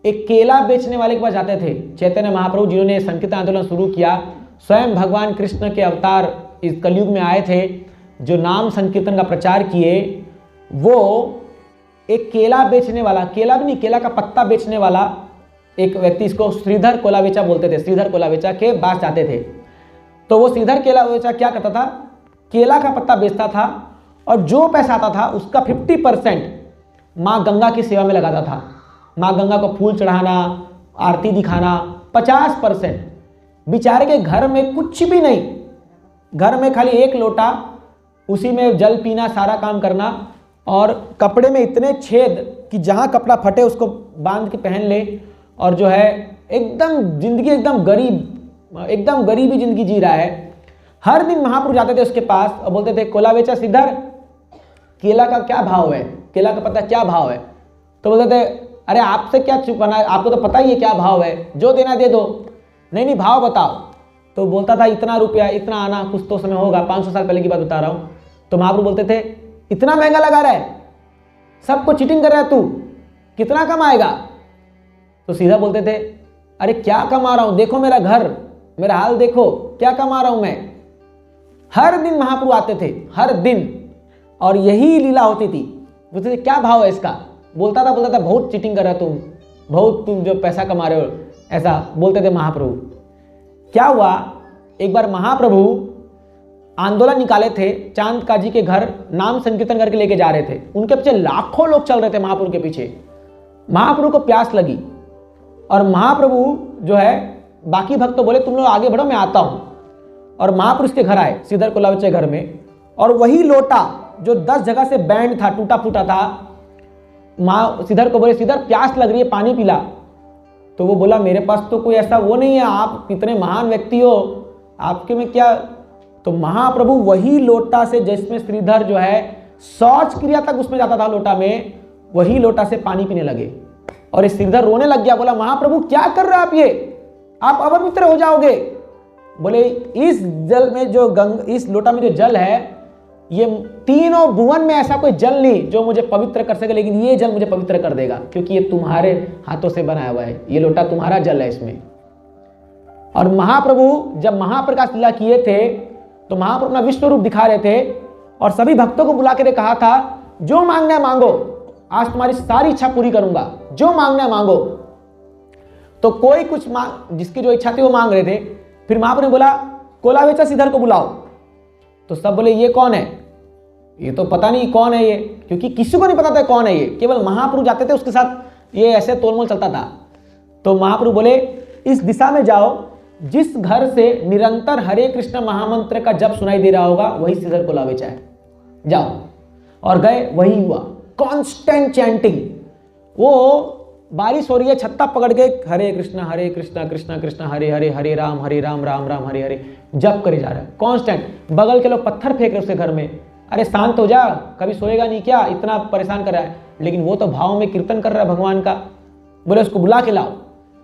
एक केला बेचने वाले के पास जाते थे। चैतन्य महाप्रभु जिन्होंने संकीर्तन आंदोलन शुरू किया, स्वयं भगवान कृष्ण के अवतार इस कलयुग में आए थे, जो नाम संकीर्तन का प्रचार किए। वो एक केला बेचने वाला, केला भी नहीं, केला का पत्ता बेचने वाला एक व्यक्ति, इसको श्रीधर कोलावेचा बोलते थे, श्रीधर कोलावेचा के पास जाते थे। तो वो श्रीधर कोलावेचा क्या करता था, केला का पत्ता बेचता था और जो पैसा आता था उसका 50% माँ गंगा की सेवा में लगाता था। माँ गंगा को फूल चढ़ाना, आरती दिखाना। 50% बेचारे के घर में कुछ भी नहीं, घर में खाली एक लोटा, उसी में जल पीना, सारा काम करना, और कपड़े में इतने छेद कि जहाँ कपड़ा फटे उसको बांध के पहन ले। और जो है एकदम जिंदगी एकदम गरीबी जिंदगी जी रहा है। हर दिन महाप्रभु जाते थे उसके पास और बोलते थे, कोलावेचा श्रीधर, केला का क्या भाव है, केला का पत्ता क्या भाव है? तो बोलते थे, अरे आपसे क्या छुपाना है, आपको तो पता ही है क्या भाव है, जो देना दे दो। नहीं भाव बताओ। तो बोलता था इतना रुपया, इतना आना, कुछ तो समय होगा, 500 साल पहले की बात बता रहा हूँ। तो महाप्रभु बोलते थे, इतना महंगा लगा रहा है, सबको चीटिंग कर रहा है तू, कितना कमाएगा? तो सीधा बोलते थे, अरे क्या कमा रहा हूं, देखो मेरा घर, मेरा हाल देखो, क्या कमा रहा हूं मैं। हर दिन महाप्रभु आते थे, हर दिन, और यही लीला होती थी। बोलते थे क्या भाव है इसका? बोलता था बहुत चीटिंग कर रहा तुम, बहुत तुम जो पैसा कमा रहे हो, ऐसा बोलते थे महाप्रभु। क्या हुआ, एक बार महाप्रभु आंदोलन निकाले थे, चांद काजी के घर नाम संकीर्तन करके लेके जा रहे थे। उनके पीछे लाखों लोग चल रहे थे महाप्रभु के पीछे। महाप्रभु को प्यास लगी और महाप्रभु जो है, बाकी भक्त तो बोले तुम लोग आगे बढ़ो, मैं आता हूं। और महापुरुष के घर आए, श्रीधर कोलावेचा घर में, और वही लोटा जो 10 जगह से बैंड था, टूटा फूटा था, श्रीधर को बोले, श्रीधर प्यास लग रही है, पानी पिला। तो वो बोला, मेरे पास तो कोई ऐसा वो नहीं है, आप कितने महान व्यक्ति हो, आपके में क्या। तो महाप्रभु वही लोटा से, जिसमें श्रीधर जो है शौच क्रिया तक उसमें जाता था लोटा में, वही लोटा से पानी पीने लगे। और इस श्रीधर रोने लग गया, बोला महाप्रभु क्या कर रहे हो आप, ये आप अपवित्र हो जाओगे। बोले इस जल में जो इस लोटा में जो जल है, ये तीनों भुवन में ऐसा कोई जल नहीं जो मुझे पवित्र कर सके, लेकिन ये जल मुझे पवित्र कर देगा, क्योंकि ये तुम्हारे हाथों से बनाया हुआ है, ये लोटा तुम्हारा जल है इसमें। और महाप्रभु जब महाप्रकाश लीला किए थे तो महाप्रभु अपना विश्व रूप दिखा रहे थे और सभी भक्तों को बुला के कहा था, जो मांगना है मांगो, आज तुम्हारी सारी इच्छा पूरी करूंगा, जो मांगना है मांगो। तो कोई कुछ जिसकी जो इच्छा थी वो मांग रहे थे। फिर महाप्रभु ने बोला, कोलावेचा श्रीधर को बुलाओ। तो सब बोले, ये कौन है? ये तो पता नहीं कौन है ये, क्योंकि किसी को नहीं पता था कौन है ये, केवल महाप्रभु जाते थे, उसके साथ ये ऐसे तोलमोल चलता था। तो महाप्रभु बोले, इस दिशा में जाओ, जिस घर से निरंतर हरे कृष्ण महामंत्र का जप सुनाई दे रहा होगा वही श्रीधर कोलावेचा है, जाओ। और गए, वही हुआ, कांस्टेंट चैंटिंग। वो बारिश हो रही है, छत्ता पकड़ के हरे कृष्णा कृष्णा कृष्णा हरे हरे, हरे राम राम राम हरे हरे, जप करे जा रहा है कांस्टेंट। बगल के लोग पत्थर फेंक रहे उसके घर में, अरे शांत हो जा, कभी सोएगा नहीं क्या, इतना परेशान कर रहा है। लेकिन वो तो भाव में कीर्तन कर रहा है भगवान का। बोले उसको बुला के लाओ।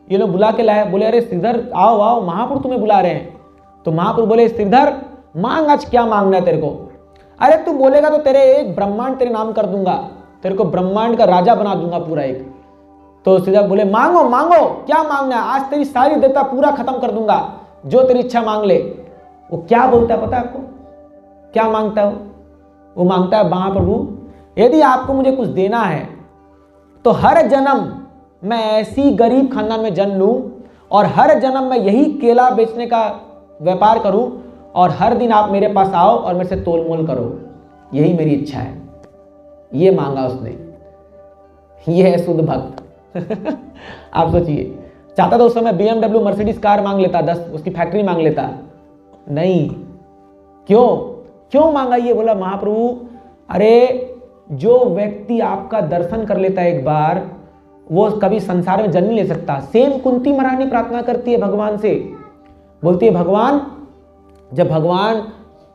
ये लोग बुला के लाए, बोले अरे श्रीधर आओ आओ, महाप्रभु तुम्हें बुला रहे हैं। तो महाप्रभु बोले, श्रीधर मांग, आज क्या मांगना है तेरे को? अरे तू बोलेगा तो तेरे एक ब्रह्मांड तेरे नाम कर दूंगा, तेरे को ब्रह्मांड का राजा बना दूंगा पूरा एक। तो श्रीधर बोले, मांगो मांगो, क्या मांगना है, आज तेरी सारी देवता पूरा खत्म कर दूंगा, जो तेरी इच्छा मांग ले। वो क्या बोलता है पता है आपको? क्या मांगता है वो मांगता है, महाप्रभु यदि आपको मुझे कुछ देना है तो हर जन्म मैं ऐसी गरीब खानदान में जन्म लूं और हर जन्म में यही केला बेचने का व्यापार करूं और हर दिन आप मेरे पास आओ और मेरे से तोलमोल करो, यही मेरी इच्छा है। ये मांगा उसने। ये है शुद्ध भक्त। आप सोचिए, चाहता था उस समय BMW मर्सिडीज कार मांग लेता, 10 उसकी फैक्ट्री मांग लेता, नहीं। क्यों मांगा? ये बोला, महाप्रभु अरे जो व्यक्ति आपका दर्शन कर लेता है एक बार, वो कभी संसार में जन्म नहीं ले सकता। सेम कुंती महारानी प्रार्थना करती है भगवान से, बोलती है, भगवान जब भगवान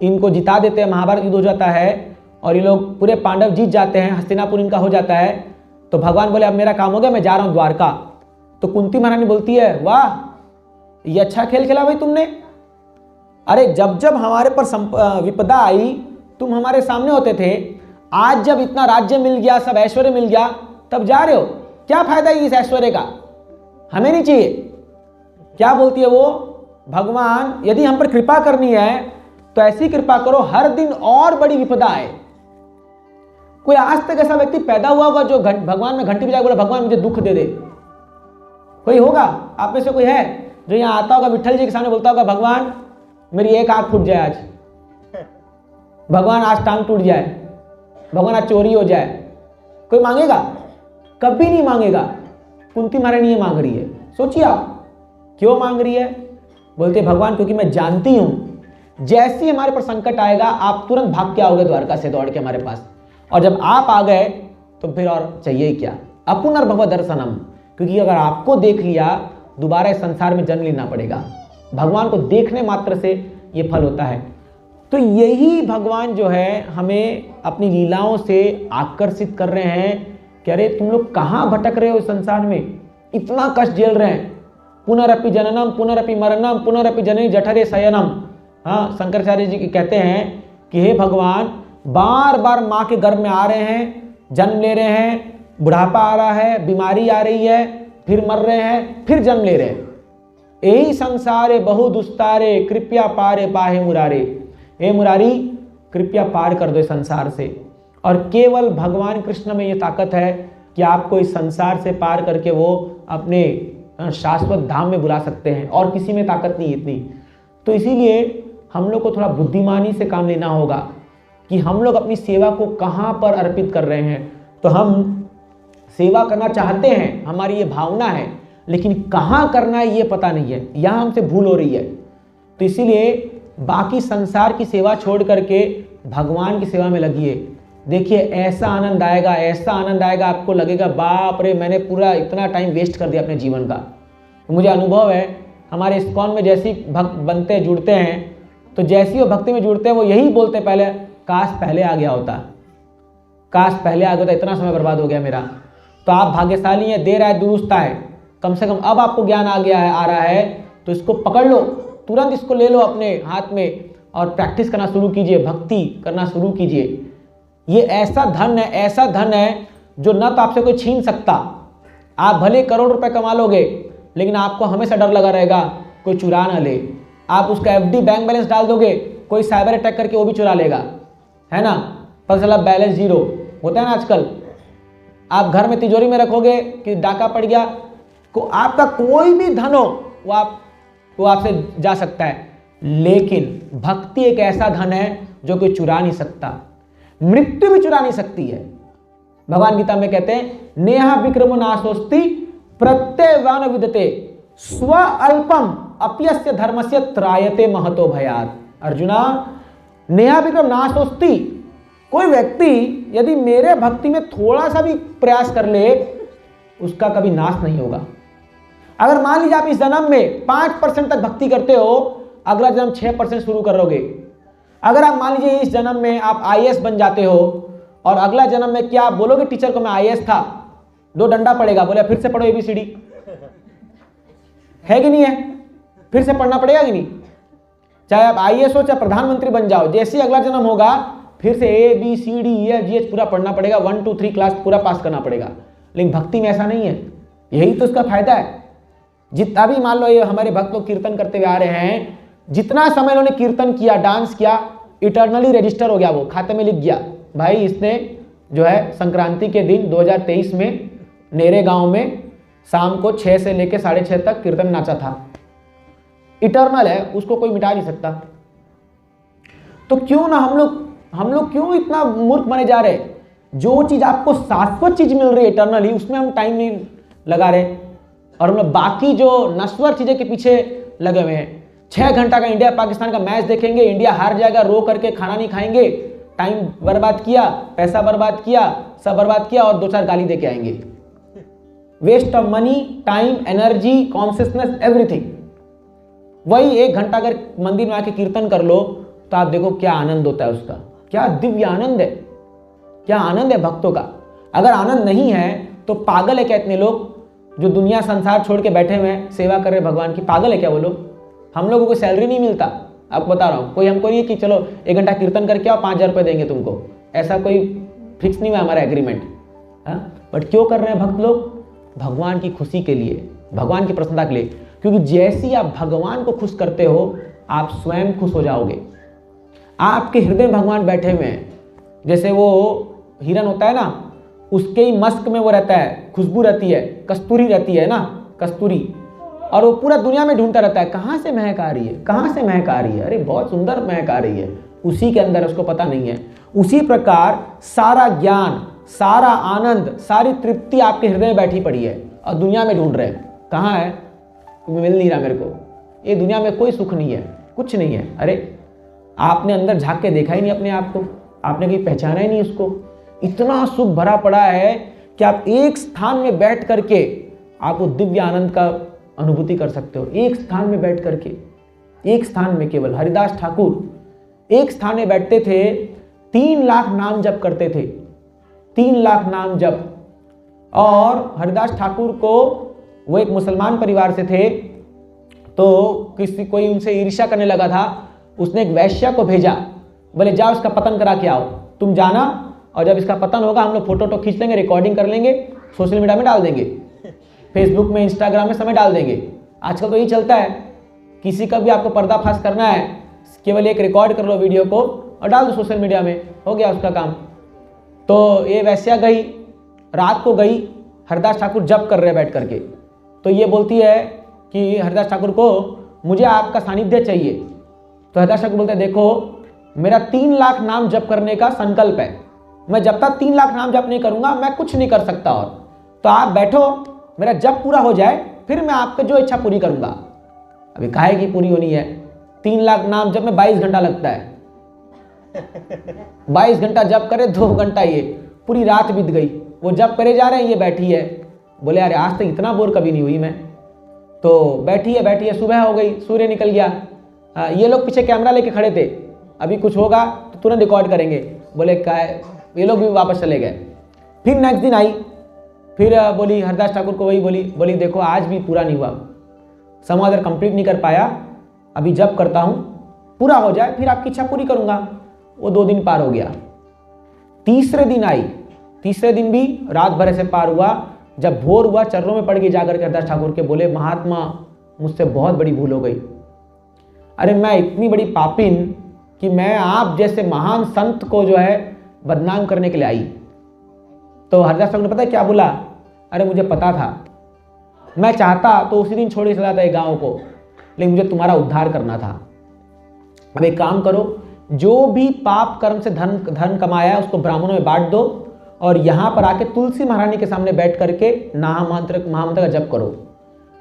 इनको जिता देते हैं, महाभारत युद्ध हो जाता है और ये लोग पूरे पांडव जीत जाते हैं, हस्तिनापुर इनका हो जाता है, तो भगवान बोले अब मेरा काम हो गया, मैं जा रहा हूं द्वारका। तो कुंती महारानी बोलती है, वाह ये अच्छा खेल खेला भाई तुमने। अरे जब जब हमारे पर विपदा आई तुम हमारे सामने होते थे, आज जब इतना राज्य मिल गया, सब ऐश्वर्य मिल गया, तब जा रहे हो, क्या फायदा है इस ऐश्वर्य का, हमें नहीं चाहिए। क्या बोलती है वो, भगवान यदि हम पर कृपा करनी है तो ऐसी कृपा करो हर दिन और बड़ी विपदा आए। कोई आज तक ऐसा व्यक्ति पैदा हुआ होगा जो भगवान में घंटी बजा बोला, भगवान मुझे दुख दे दे? कोई होगा आप में से कोई है जो यहाँ आता होगा, विट्ठल जी के सामने बोलता होगा, भगवान मेरी एक आंख फूट जाए आज, भगवान आज टांग टूट जाए, भगवान आज चोरी हो जाए? कोई मांगेगा? कभी नहीं मांगेगा। कुंती महारानी ये मांग रही है। सोचिए आप क्यों मांग रही है? बोलते भगवान क्योंकि मैं जानती हूं जैसे ही हमारे पर संकट आएगा आप तुरंत भाग के आओगे द्वारका से दौड़ के हमारे पास, और जब आप आ गए तो फिर और चाहिए ही क्या, अपुनर्भव दर्शनम। क्योंकि अगर आपको देख लिया दोबारा इस संसार में जन्म लेना पड़ेगा। भगवान को देखने मात्र से ये फल होता है। तो यही भगवान जो है हमें अपनी लीलाओं से आकर्षित कर रहे हैं कि अरे तुम लोग कहाँ भटक रहे हो इस संसार में, इतना कष्ट झेल रहे हैं। पुनरअपि जननम पुनरअपि मरणम पुनरअपि जननी जठरे शयनम। हाँ, शंकराचार्य जी कहते हैं कि हे भगवान, बार बार माँ के गर्भ में आ रहे हैं, जन्म ले रहे हैं, बुढ़ापा आ रहा है, बीमारी आ रही है, फिर मर रहे हैं, फिर जन्म ले रहे हैं। यही संसारे बहु दुस्तारे कृपया पारे पाहे मुरारे। हे मुरारी कृपया पार कर दो संसार से। और केवल भगवान कृष्ण में ये ताकत है कि आपको इस संसार से पार करके वो अपने शाश्वत धाम में बुला सकते हैं, और किसी में ताकत नहीं इतनी। तो इसीलिए हम लोग को थोड़ा बुद्धिमानी से काम लेना होगा कि हम लोग अपनी सेवा को कहाँ पर अर्पित कर रहे हैं। तो हम सेवा करना चाहते हैं, हमारी ये भावना है, लेकिन कहाँ करना है ये पता नहीं है, यहाँ हमसे भूल हो रही है। तो इसीलिए बाकी संसार की सेवा छोड़ करके भगवान की सेवा में लगिए। देखिए ऐसा आनंद आएगा, ऐसा आनंद आएगा, आपको लगेगा बाप रे मैंने पूरा इतना टाइम वेस्ट कर दिया अपने जीवन का। तो मुझे अनुभव है, हमारे इस्कॉन में जैसी भक्त बनते जुड़ते हैं, तो जैसी वो भक्ति में जुड़ते हैं वो यही बोलते पहले, काश पहले आ गया होता, काश पहले आ गया होता, इतना समय बर्बाद हो गया मेरा। तो आप भाग्यशाली हैं, देर आए दुरुस्त आए, कम से कम अब आपको ज्ञान आ गया है, आ रहा है, तो इसको पकड़ लो, तुरंत इसको ले लो अपने हाथ में और प्रैक्टिस करना शुरू कीजिए, भक्ति करना शुरू कीजिए। ये ऐसा धन है जो न तो आपसे कोई छीन सकता। आप भले करोड़ रुपए कमा लोगे, लेकिन आपको हमेशा डर लगा रहेगा कोई चुरा ना ले। आप उसका एफडी बैंक बैलेंस डाल दोगे, कोई साइबर अटैक करके वो भी चुरा लेगा, है ना। पता चला बैलेंस जीरो, होता है ना आजकल। आप घर में तिजोरी में रखोगे कि डाका पड़ गया, को आपका कोई भी धन हो वो आपसे जा सकता है। लेकिन भक्ति एक ऐसा धन है जो कोई चुरा नहीं सकता, मृत्यु भी चुरा नहीं सकती है। भगवान गीता में कहते हैं नेहा विक्रमो नाशोस्ति प्रत्यवान विदते स्व अल्पम अप्यस्य धर्मस्य त्रायते महतो भयात। अर्जुना, नेहा विक्रम नाशोस्ति, कोई व्यक्ति यदि मेरे भक्ति में थोड़ा सा भी प्रयास कर ले उसका कभी नाश नहीं होगा। अगर मान लीजिए आप इस जन्म में 5% तक भक्ति करते हो, अगला जन्म 6% शुरू करोगे। अगर आप मान लीजिए इस जन्म में आप IAS बन जाते हो और अगला जन्म में क्या आप बोलोगे टीचर को मैं IAS था, 2 डंडा पड़ेगा, बोले फिर से पढ़ो ABCD, है कि नहीं है, फिर से पढ़ना पड़ेगा कि नहीं। चाहे आप IAS हो चाहे प्रधानमंत्री बन जाओ, जैसे ही अगला जन्म होगा फिर से ABCD पूरा पढ़ना पड़ेगा, 1 2 3 क्लास पूरा पास करना पड़ेगा। लेकिन भक्ति में ऐसा नहीं है, यही तो उसका फायदा है। जितना भी मान लो ये हमारे भक्त लोग कीर्तन करते हुए आ रहे हैं, जितना समय उन्होंने कीर्तन किया, डांस किया, इटर्नली रजिस्टर हो गया, वो खाते में लिख गया भाई इसने जो है संक्रांति के दिन 2023 में नेरे गांव में शाम को 6 से लेकर 6:30 तक कीर्तन नाचा था। इटर्नल है, उसको कोई मिटा नहीं सकता। तो क्यों ना हम लोग क्यों इतना मूर्ख बने जा रहे। जो चीज आपको शाश्वत चीज मिल रही है इटर्नली, उसमें हम टाइम नहीं लगा रहे और हम लोग बाकी जो नश्वर चीजें के पीछे लगे हुए हैं। 6 घंटा का इंडिया पाकिस्तान का मैच देखेंगे, इंडिया हार जाएगा, रो करके खाना नहीं खाएंगे, टाइम बर्बाद किया, पैसा बर्बाद किया, सब बर्बाद किया और 2-4 गाली दे के आएंगे। Waste of money, time, energy, consciousness, everything. वही 1 घंटा अगर मंदिर में आके कीर्तन कर लो तो आप देखो क्या आनंद होता है उसका, क्या दिव्य आनंद है, क्या आनंद है भक्तों का। अगर आनंद नहीं है तो पागल है क्या इतने लोग जो दुनिया संसार छोड़ के बैठे हुए हैं, सेवा कर रहे भगवान की, पागल है क्या वो लोग। हम लोगों को सैलरी नहीं मिलता, आपको बता रहा हूँ। कोई हमको नहीं कि चलो 1 घंटा कीर्तन करके आओ 5000 रुपये देंगे तुमको, ऐसा कोई फिक्स नहीं हुआ हमारा एग्रीमेंट। बट क्यों कर रहे हैं भक्त लोग? भगवान की खुशी के लिए, भगवान की प्रसन्नता के लिए। क्योंकि जैसे ही आप भगवान को खुश करते हो आप स्वयं खुश हो जाओगे। आपके हृदय में भगवान बैठे हुए हैं, जैसे वो हिरन होता है ना, उसके ही मस्क में वो रहता है, खुशबू रहती है, कस्तूरी रहती है ना, कस्तूरी, और वो पूरा दुनिया में ढूंढता रहता है कहाँ से महक आ रही है, कहाँ से महक आ रही है, अरे बहुत सुंदर महक आ रही है, उसी के अंदर उसको पता नहीं है। उसी प्रकार सारा ज्ञान, सारा आनंद, सारी तृप्ति आपके हृदय में बैठी पड़ी है और दुनिया में ढूंढ रहे हैं कहाँ है, मिल नहीं रहा मेरे को। ये दुनिया में कोई सुख नहीं है, कुछ नहीं है। अरे आपने अंदर झांक के देखा ही नहीं अपने आप को, आपने कहीं पहचाना ही नहीं उसको। इतना सुख भरा पड़ा है कि आप एक स्थान में बैठ करके आप वो दिव्य आनंद का अनुभूति कर सकते हो। एक स्थान में बैठ करके, एक स्थान में केवल। हरिदास ठाकुर एक स्थान में बैठते थे, 3 लाख नाम जप करते थे, 3 लाख नाम जप। और हरिदास ठाकुर को, वो एक मुसलमान परिवार से थे, तो कोई उनसे ईर्ष्या करने लगा था। उसने एक वैश्या को भेजा, बोले जाओ इसका पतन करा के आओ, तुम जाना, और जब इसका पतन होगा हम लोग फोटो खींच लेंगे, रिकॉर्डिंग कर लेंगे, सोशल मीडिया में डाल देंगे, फेसबुक में, इंस्टाग्राम में समय डाल देंगे। आजकल तो यही चलता है, किसी का भी आपको पर्दाफाश करना है, केवल एक रिकॉर्ड कर लो वीडियो को और डाल दो सोशल मीडिया में, हो गया उसका काम। तो ये वैश्या गई, रात को गई, हरिदास ठाकुर जप कर रहे बैठ करके। तो ये बोलती है कि हरिदास ठाकुर को मुझे आपका सानिध्य चाहिए। तो हरिदास ठाकुर बोलते हैं देखो मेरा 3 लाख नाम जप करने का संकल्प है, मैं जब तक 3 लाख नाम जप नहीं करूंगा मैं कुछ नहीं कर सकता। और तो आप बैठो, मेरा जप पूरा हो जाए फिर मैं आपका जो इच्छा पूरी करूंगा। अभी काहे की पूरी होनी है, 3 लाख नाम जप में 22 घंटा लगता है। 22 घंटा जप करे, 2 घंटा ये, पूरी रात बीत गई। वो जप करे जा रहे हैं, ये बैठी है। बोले अरे आज तक इतना बोर कभी नहीं हुई मैं। तो बैठी है, सुबह हो गई, सूर्य निकल गया। ये लोग पीछे कैमरा लेके खड़े थे, अभी कुछ होगा तो तुरंत रिकॉर्ड करेंगे। बोले क्या, ये लोग भी वापस चले गए। फिर नेक्स्ट दिन आई, फिर बोली हरिदास ठाकुर को, वही बोली देखो आज भी पूरा नहीं हुआ, समाधि कंप्लीट नहीं कर पाया, अभी जप करता हूँ, पूरा हो जाए फिर आपकी इच्छा पूरी करूंगा। वो 2 दिन पार हो गया, तीसरे दिन आई, तीसरे दिन भी रात भर से पार हुआ। जब भोर हुआ चरणों में पड़ गई जाकर के हरदास ठाकुर के, बोले महात्मा मुझसे बहुत बड़ी भूल हो गई। अरे मैं इतनी बड़ी पापिन कि मैं आप जैसे महान संत को जो है बदनाम करने के लिए आई। तो हरदास ठाकुर ने पता है क्या बोला? अरे मुझे पता था, मैं चाहता तो उसी दिन छोड़ के चला था एक गाँव को, लेकिन मुझे तुम्हारा उद्धार करना था। अब एक काम करो, जो भी पाप कर्म से धन कमाया उसको ब्राह्मणों में बांट दो और यहाँ पर आके तुलसी महारानी के सामने बैठ करके महामंत्र का जप करो।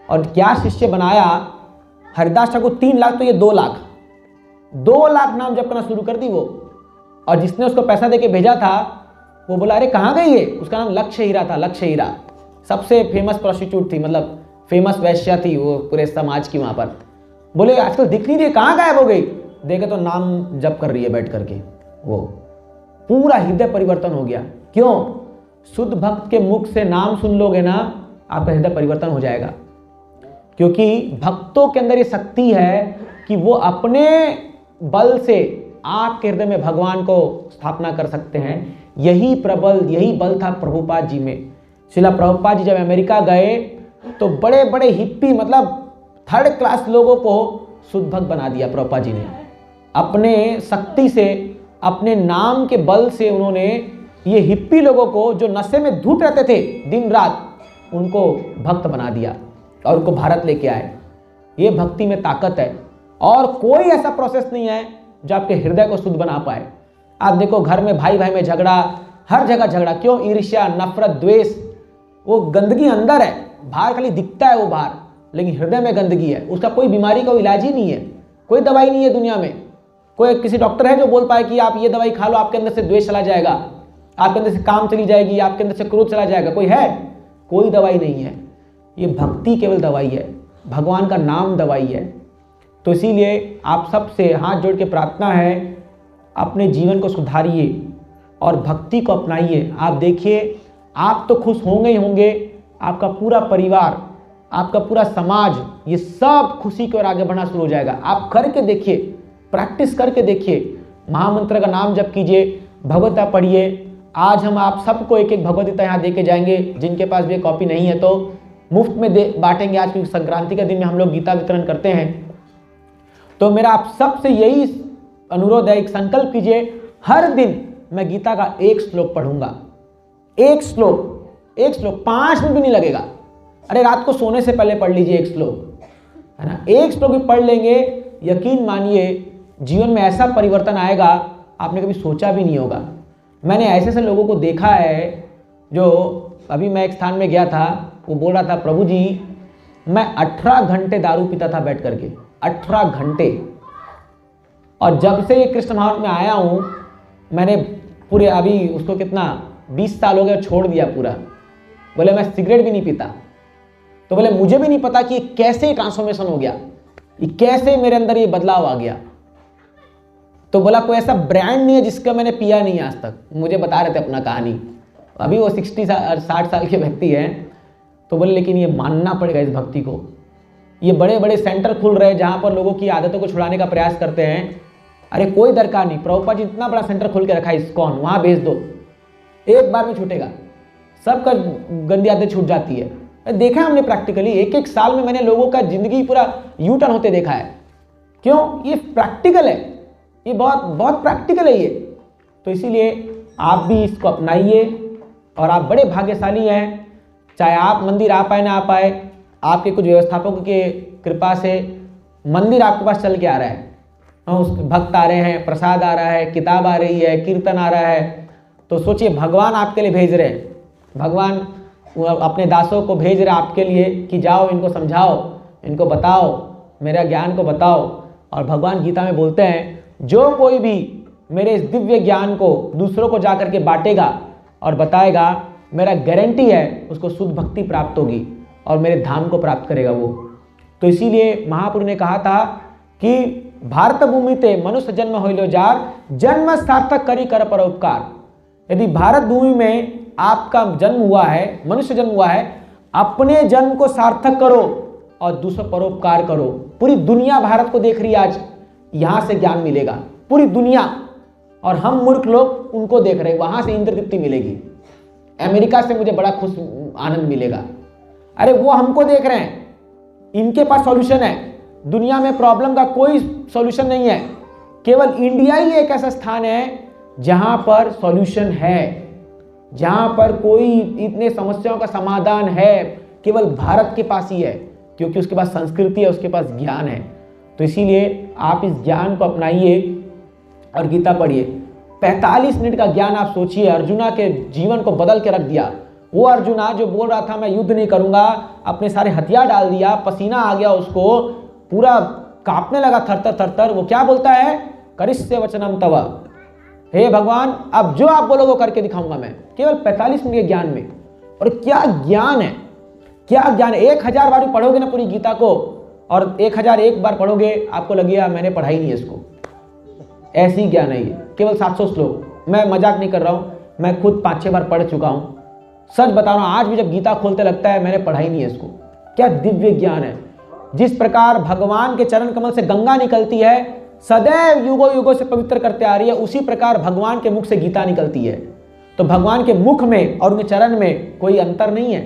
और क्या शिष्य बनाया हरिदास ठाकुर, 3 लाख तो ये 2 लाख, 2 लाख नाम जप करना शुरू कर दी वो। और जिसने उसको पैसा देके भेजा था वो बोला अरे कहाँ गई है? उसका नाम लक्ष्य हीरा था। लक्ष्य हीरा सबसे फेमस प्रोस्टिट्यूट थी, मतलब फेमस वैश्या थी वो पूरे समाज की। वहाँ पर बोले आजकल दिख नहीं रही, कहाँ गायब हो गई? देखे तो नाम जप कर रही है बैठ करके। वो पूरा हृदय परिवर्तन हो गया। क्यों? शुद्ध भक्त के मुख से नाम सुन लोगे ना, आपका हृदय परिवर्तन हो जाएगा। क्योंकि भक्तों के अंदर ये शक्ति है कि वो अपने बल से आपके हृदय में भगवान को स्थापना कर सकते हैं। यही बल था प्रभुपाद जी में। शिला प्रभुपाद जी जब अमेरिका गए तो बड़े बड़े हिप्पी, मतलब 3rd क्लास लोगों को शुद्ध भक्त बना दिया प्रभुपाद जी ने। अपने शक्ति से, अपने नाम के बल से उन्होंने ये हिप्पी लोगों को जो नशे में धूत रहते थे दिन रात, उनको भक्त बना दिया और उनको भारत लेके आए। ये भक्ति में ताकत है और कोई ऐसा प्रोसेस नहीं है जो आपके हृदय को शुद्ध बना पाए। आप देखो घर में भाई भाई में झगड़ा, हर जगह झगड़ा। क्यों? ईर्ष्या, नफरत, द्वेष। वो गंदगी अंदर है, बाहर खाली दिखता है वो बाहर, लेकिन हृदय में गंदगी है। उसका कोई बीमारी का इलाज ही नहीं है, कोई दवाई नहीं है दुनिया में। कोई किसी डॉक्टर है जो बोल पाए कि आप ये दवाई खा लो आपके अंदर से द्वेष चला जाएगा, आपके अंदर से काम चली जाएगी, आपके अंदर से क्रोध चला जाएगा? कोई है? कोई दवाई नहीं है। ये भक्ति केवल दवाई है, भगवान का नाम दवाई है। तो इसीलिए आप सबसे हाथ जोड़ के प्रार्थना है, अपने जीवन को सुधारिए और भक्ति को अपनाइए। आप देखिए, आप तो खुश होंगे ही होंगे, आपका पूरा परिवार, आपका पूरा समाज, ये सब खुशी की ओर आगे बढ़ना शुरू हो जाएगा। आप करके देखिए, प्रैक्टिस करके देखिए। महामंत्र का नाम जप कीजिए, भगवद्गीता पढ़िए। आज हम आप सबको एक एक भगवद्गीता यहाँ दे के जाएंगे। जिनके पास भी कॉपी नहीं है तो मुफ्त में बांटेंगे आज, क्योंकि संक्रांति के दिन में हम लोग गीता वितरण करते हैं। तो मेरा आप सबसे यही अनुरोध है, एक संकल्प कीजिए, हर दिन मैं गीता का 1 श्लोक पढ़ूंगा। 1 श्लोक 5 मिनट भी नहीं लगेगा। अरे रात को सोने से पहले पढ़ लीजिए 1 श्लोक, है ना। 1 श्लोक भी पढ़ लेंगे, यकीन मानिए जीवन में ऐसा परिवर्तन आएगा आपने कभी सोचा भी नहीं होगा। मैंने ऐसे ऐसे लोगों को देखा है, जो अभी मैं एक स्थान में गया था, वो बोल रहा था प्रभु जी मैं 18 घंटे दारू पीता था बैठ करके, 18 घंटे। और जब से ये कृष्ण भावना में आया हूँ मैंने पूरे, अभी उसको कितना 20 साल हो गया, छोड़ दिया पूरा। बोले मैं सिगरेट भी नहीं पीता। तो बोले मुझे भी नहीं पता कि कैसे ट्रांसफॉर्मेशन हो गया, ये कैसे मेरे अंदर ये बदलाव आ गया। तो बोला कोई ऐसा ब्रांड नहीं है जिसका मैंने पिया नहीं आज तक। मुझे बता रहे थे अपना कहानी। अभी वो 60 साल के व्यक्ति हैं। तो बोले लेकिन ये मानना पड़ेगा इस भक्ति को। ये बड़े बड़े सेंटर खुल रहे हैं जहाँ पर लोगों की आदतों को छुड़ाने का प्रयास करते हैं। अरे कोई दरकार नहीं, प्रभुपाद जी इतना बड़ा सेंटर खोल के रखा है इस्कॉन, वहाँ भेज दो, एक बार में छूटेगा, सबका गंदी आदत छूट जाती है। देखा हमने प्रैक्टिकली, 1-1 साल में मैंने लोगों का जिंदगी पूरा यू टर्न होते देखा है। क्यों? ये प्रैक्टिकल है, ये बहुत बहुत प्रैक्टिकल है ये। तो इसीलिए आप भी इसको अपनाइए और आप बड़े भाग्यशाली हैं। चाहे आप मंदिर आ पाए ना आ पाए, आपके कुछ व्यवस्थापकों के कृपा से मंदिर आपके पास चल के आ रहा है। उस भक्त आ रहे हैं, प्रसाद आ रहा है, किताब आ रही है, कीर्तन आ रहा है। तो सोचिए भगवान आपके लिए भेज रहे हैं, भगवान अपने दासों को भेज रहे हैं आपके लिए कि जाओ इनको समझाओ, इनको बताओ, मेरा ज्ञान को बताओ। और भगवान गीता में बोलते हैं जो कोई भी मेरे इस दिव्य ज्ञान को दूसरों को जा करके बांटेगा और बताएगा, मेरा गारंटी है उसको शुद्ध भक्ति प्राप्त होगी और मेरे धाम को प्राप्त करेगा वो। तो इसीलिए महापुरुष ने कहा था कि भारत भूमि ते मनुष्य जन्म होइलो जार, जन्म सार्थक करी कर परोपकार। यदि भारत भूमि में आपका जन्म हुआ है, मनुष्य जन्म हुआ है, अपने जन्म को सार्थक करो और दूसरों परोपकार करो। पूरी दुनिया भारत को देख रही है आज, यहाँ से ज्ञान मिलेगा, पूरी दुनिया, और हम मूर्ख लोग उनको देख रहे हैं, वहाँ से इंद्र तृप्ति मिलेगी। अमेरिका से मुझे बड़ा खुश आनंद मिलेगा। अरे वो हमको देख रहे हैं, इनके पास सॉल्यूशन है। दुनिया में प्रॉब्लम का कोई सॉल्यूशन नहीं है, केवल इंडिया ही एक ऐसा स्थान है जहां पर सॉल्यूशन है, जहां पर कोई इतने समस्याओं का समाधान है, केवल भारत के पास ही है, क्योंकि उसके पास संस्कृति है, उसके पास ज्ञान है। तो इसीलिए आप इस ज्ञान को अपनाइए और गीता पढ़िए। 45 मिनट का ज्ञान आप सोचिए, अर्जुना के जीवन को बदल के रख दिया। वो अर्जुना जो बोल रहा था मैं युद्ध नहीं करूंगा, अपने सारे हथियार डाल दिया, पसीना आ गया उसको, पूरा कांपने लगा थरथर थरथर। वो क्या बोलता है, करिष्ये वचनम तव, हे भगवान अब जो आप बोलोगे करके दिखाऊंगा मैं, केवल 45 मिनट के ज्ञान में। और क्या ज्ञान है, क्या ज्ञान है। 1000 बार भी पढ़ोगे ना पूरी गीता को, और 1001 बार पढ़ोगे आपको लगेगा मैंने पढ़ा ही नहीं है इसको, ऐसी ज्ञान है ये। केवल 700 श्लोक, मैं मजाक नहीं कर रहा हूँ, मैं खुद 5-6 बार पढ़ चुका हूँ, सच बता रहा हूँ। आज भी जब गीता खोलते लगता है मैंने पढ़ा ही नहीं है इसको। क्या दिव्य ज्ञान है। जिस प्रकार भगवान के चरण कमल से गंगा निकलती है, सदैव युगों युगों से पवित्र करते आ रही है, उसी प्रकार भगवान के मुख से गीता निकलती है। तो भगवान के मुख में और उनके चरण में कोई अंतर नहीं है,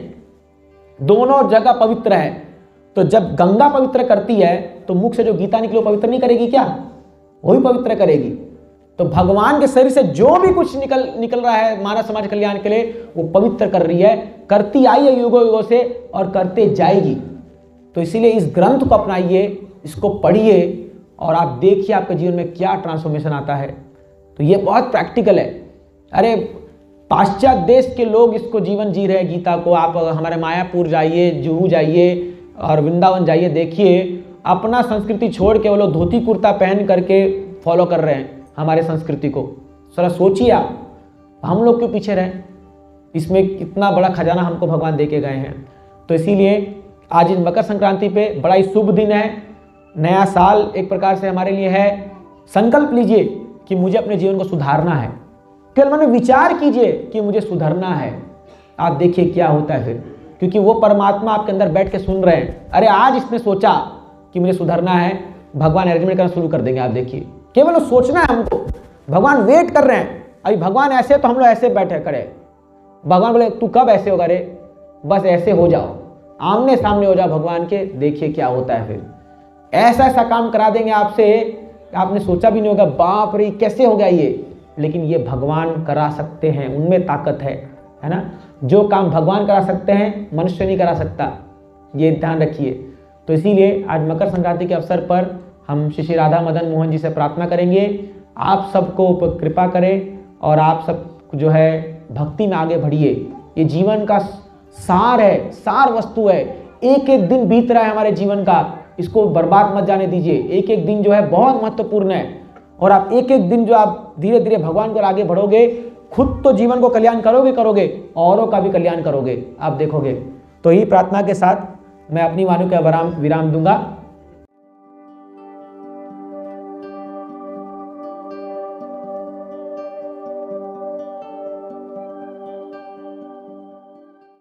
दोनों जगह पवित्र है। तो जब गंगा पवित्र करती है तो मुख से जो गीता निकले वो पवित्र नहीं करेगी क्या, वही पवित्र करेगी। तो भगवान के शरीर से जो भी कुछ निकल रहा है मानव समाज कल्याण के लिए, वो पवित्र कर रही है, करती आई है युगों युगों से और करते जाएगी। तो इसीलिए इस ग्रंथ को अपनाइए, इसको पढ़िए और आप देखिए आपके जीवन में क्या ट्रांसफॉर्मेशन आता है। तो ये बहुत प्रैक्टिकल है। अरे पाश्चात्य देश के लोग इसको जीवन जी रहे हैं गीता को। आप हमारे मायापुर जाइए, जुहू जाइए और वृंदावन जाइए, देखिए अपना संस्कृति छोड़ के वो लोग धोती कुर्ता पहन करके फॉलो कर रहे हैं हमारे संस्कृति को। जरा सोचिए आप, हम लोग क्यों पीछे रहे। इसमें कितना बड़ा खजाना हमको भगवान दे के गए हैं। तो इसीलिए आज इस मकर संक्रांति पे बड़ा ही शुभ दिन है, नया साल एक प्रकार से हमारे लिए है। संकल्प लीजिए कि मुझे अपने जीवन को सुधारना है, केवल मन में विचार कीजिए कि मुझे सुधरना है। आप देखिए क्या होता है फिर, क्योंकि वो परमात्मा आपके अंदर बैठ के सुन रहे हैं। अरे आज इसने सोचा कि मुझे सुधरना है, भगवान अरेंजमेंट करना शुरू कर देंगे। आप देखिए, केवल सोचना है हमको, भगवान वेट कर रहे हैं। अभी भगवान ऐसे तो हम लोग ऐसे बैठे खड़े, भगवान बोले तू कब ऐसे होगा रे, बस ऐसे हो जाओ, आमने सामने हो जाओ भगवान के, देखिए क्या होता है फिर। ऐसा ऐसा काम करा देंगे आपसे, आपने सोचा भी नहीं होगा, बाप रे कैसे हो गया ये। लेकिन ये भगवान करा सकते हैं, उनमें ताकत है ना। जो काम भगवान करा सकते हैं मनुष्य नहीं करा सकता, ये ध्यान रखिए। तो इसीलिए आज मकर संक्रांति के अवसर पर हम श्री राधा मदन मोहन जी से प्रार्थना करेंगे आप सबको कृपा करें और आप सब जो है भक्ति में आगे बढ़िए। ये जीवन का सार है, सार वस्तु है। एक एक दिन बीत रहा है हमारे जीवन का, इसको बर्बाद मत जाने दीजिए। एक एक दिन जो है बहुत महत्वपूर्ण है, और आप एक एक दिन जो आप धीरे धीरे भगवान को आगे बढ़ोगे, खुद तो जीवन को कल्याण करोगे, औरों का भी कल्याण करोगे, आप देखोगे। तो यही प्रार्थना के साथ मैं अपनी वाणी का विराम दूंगा।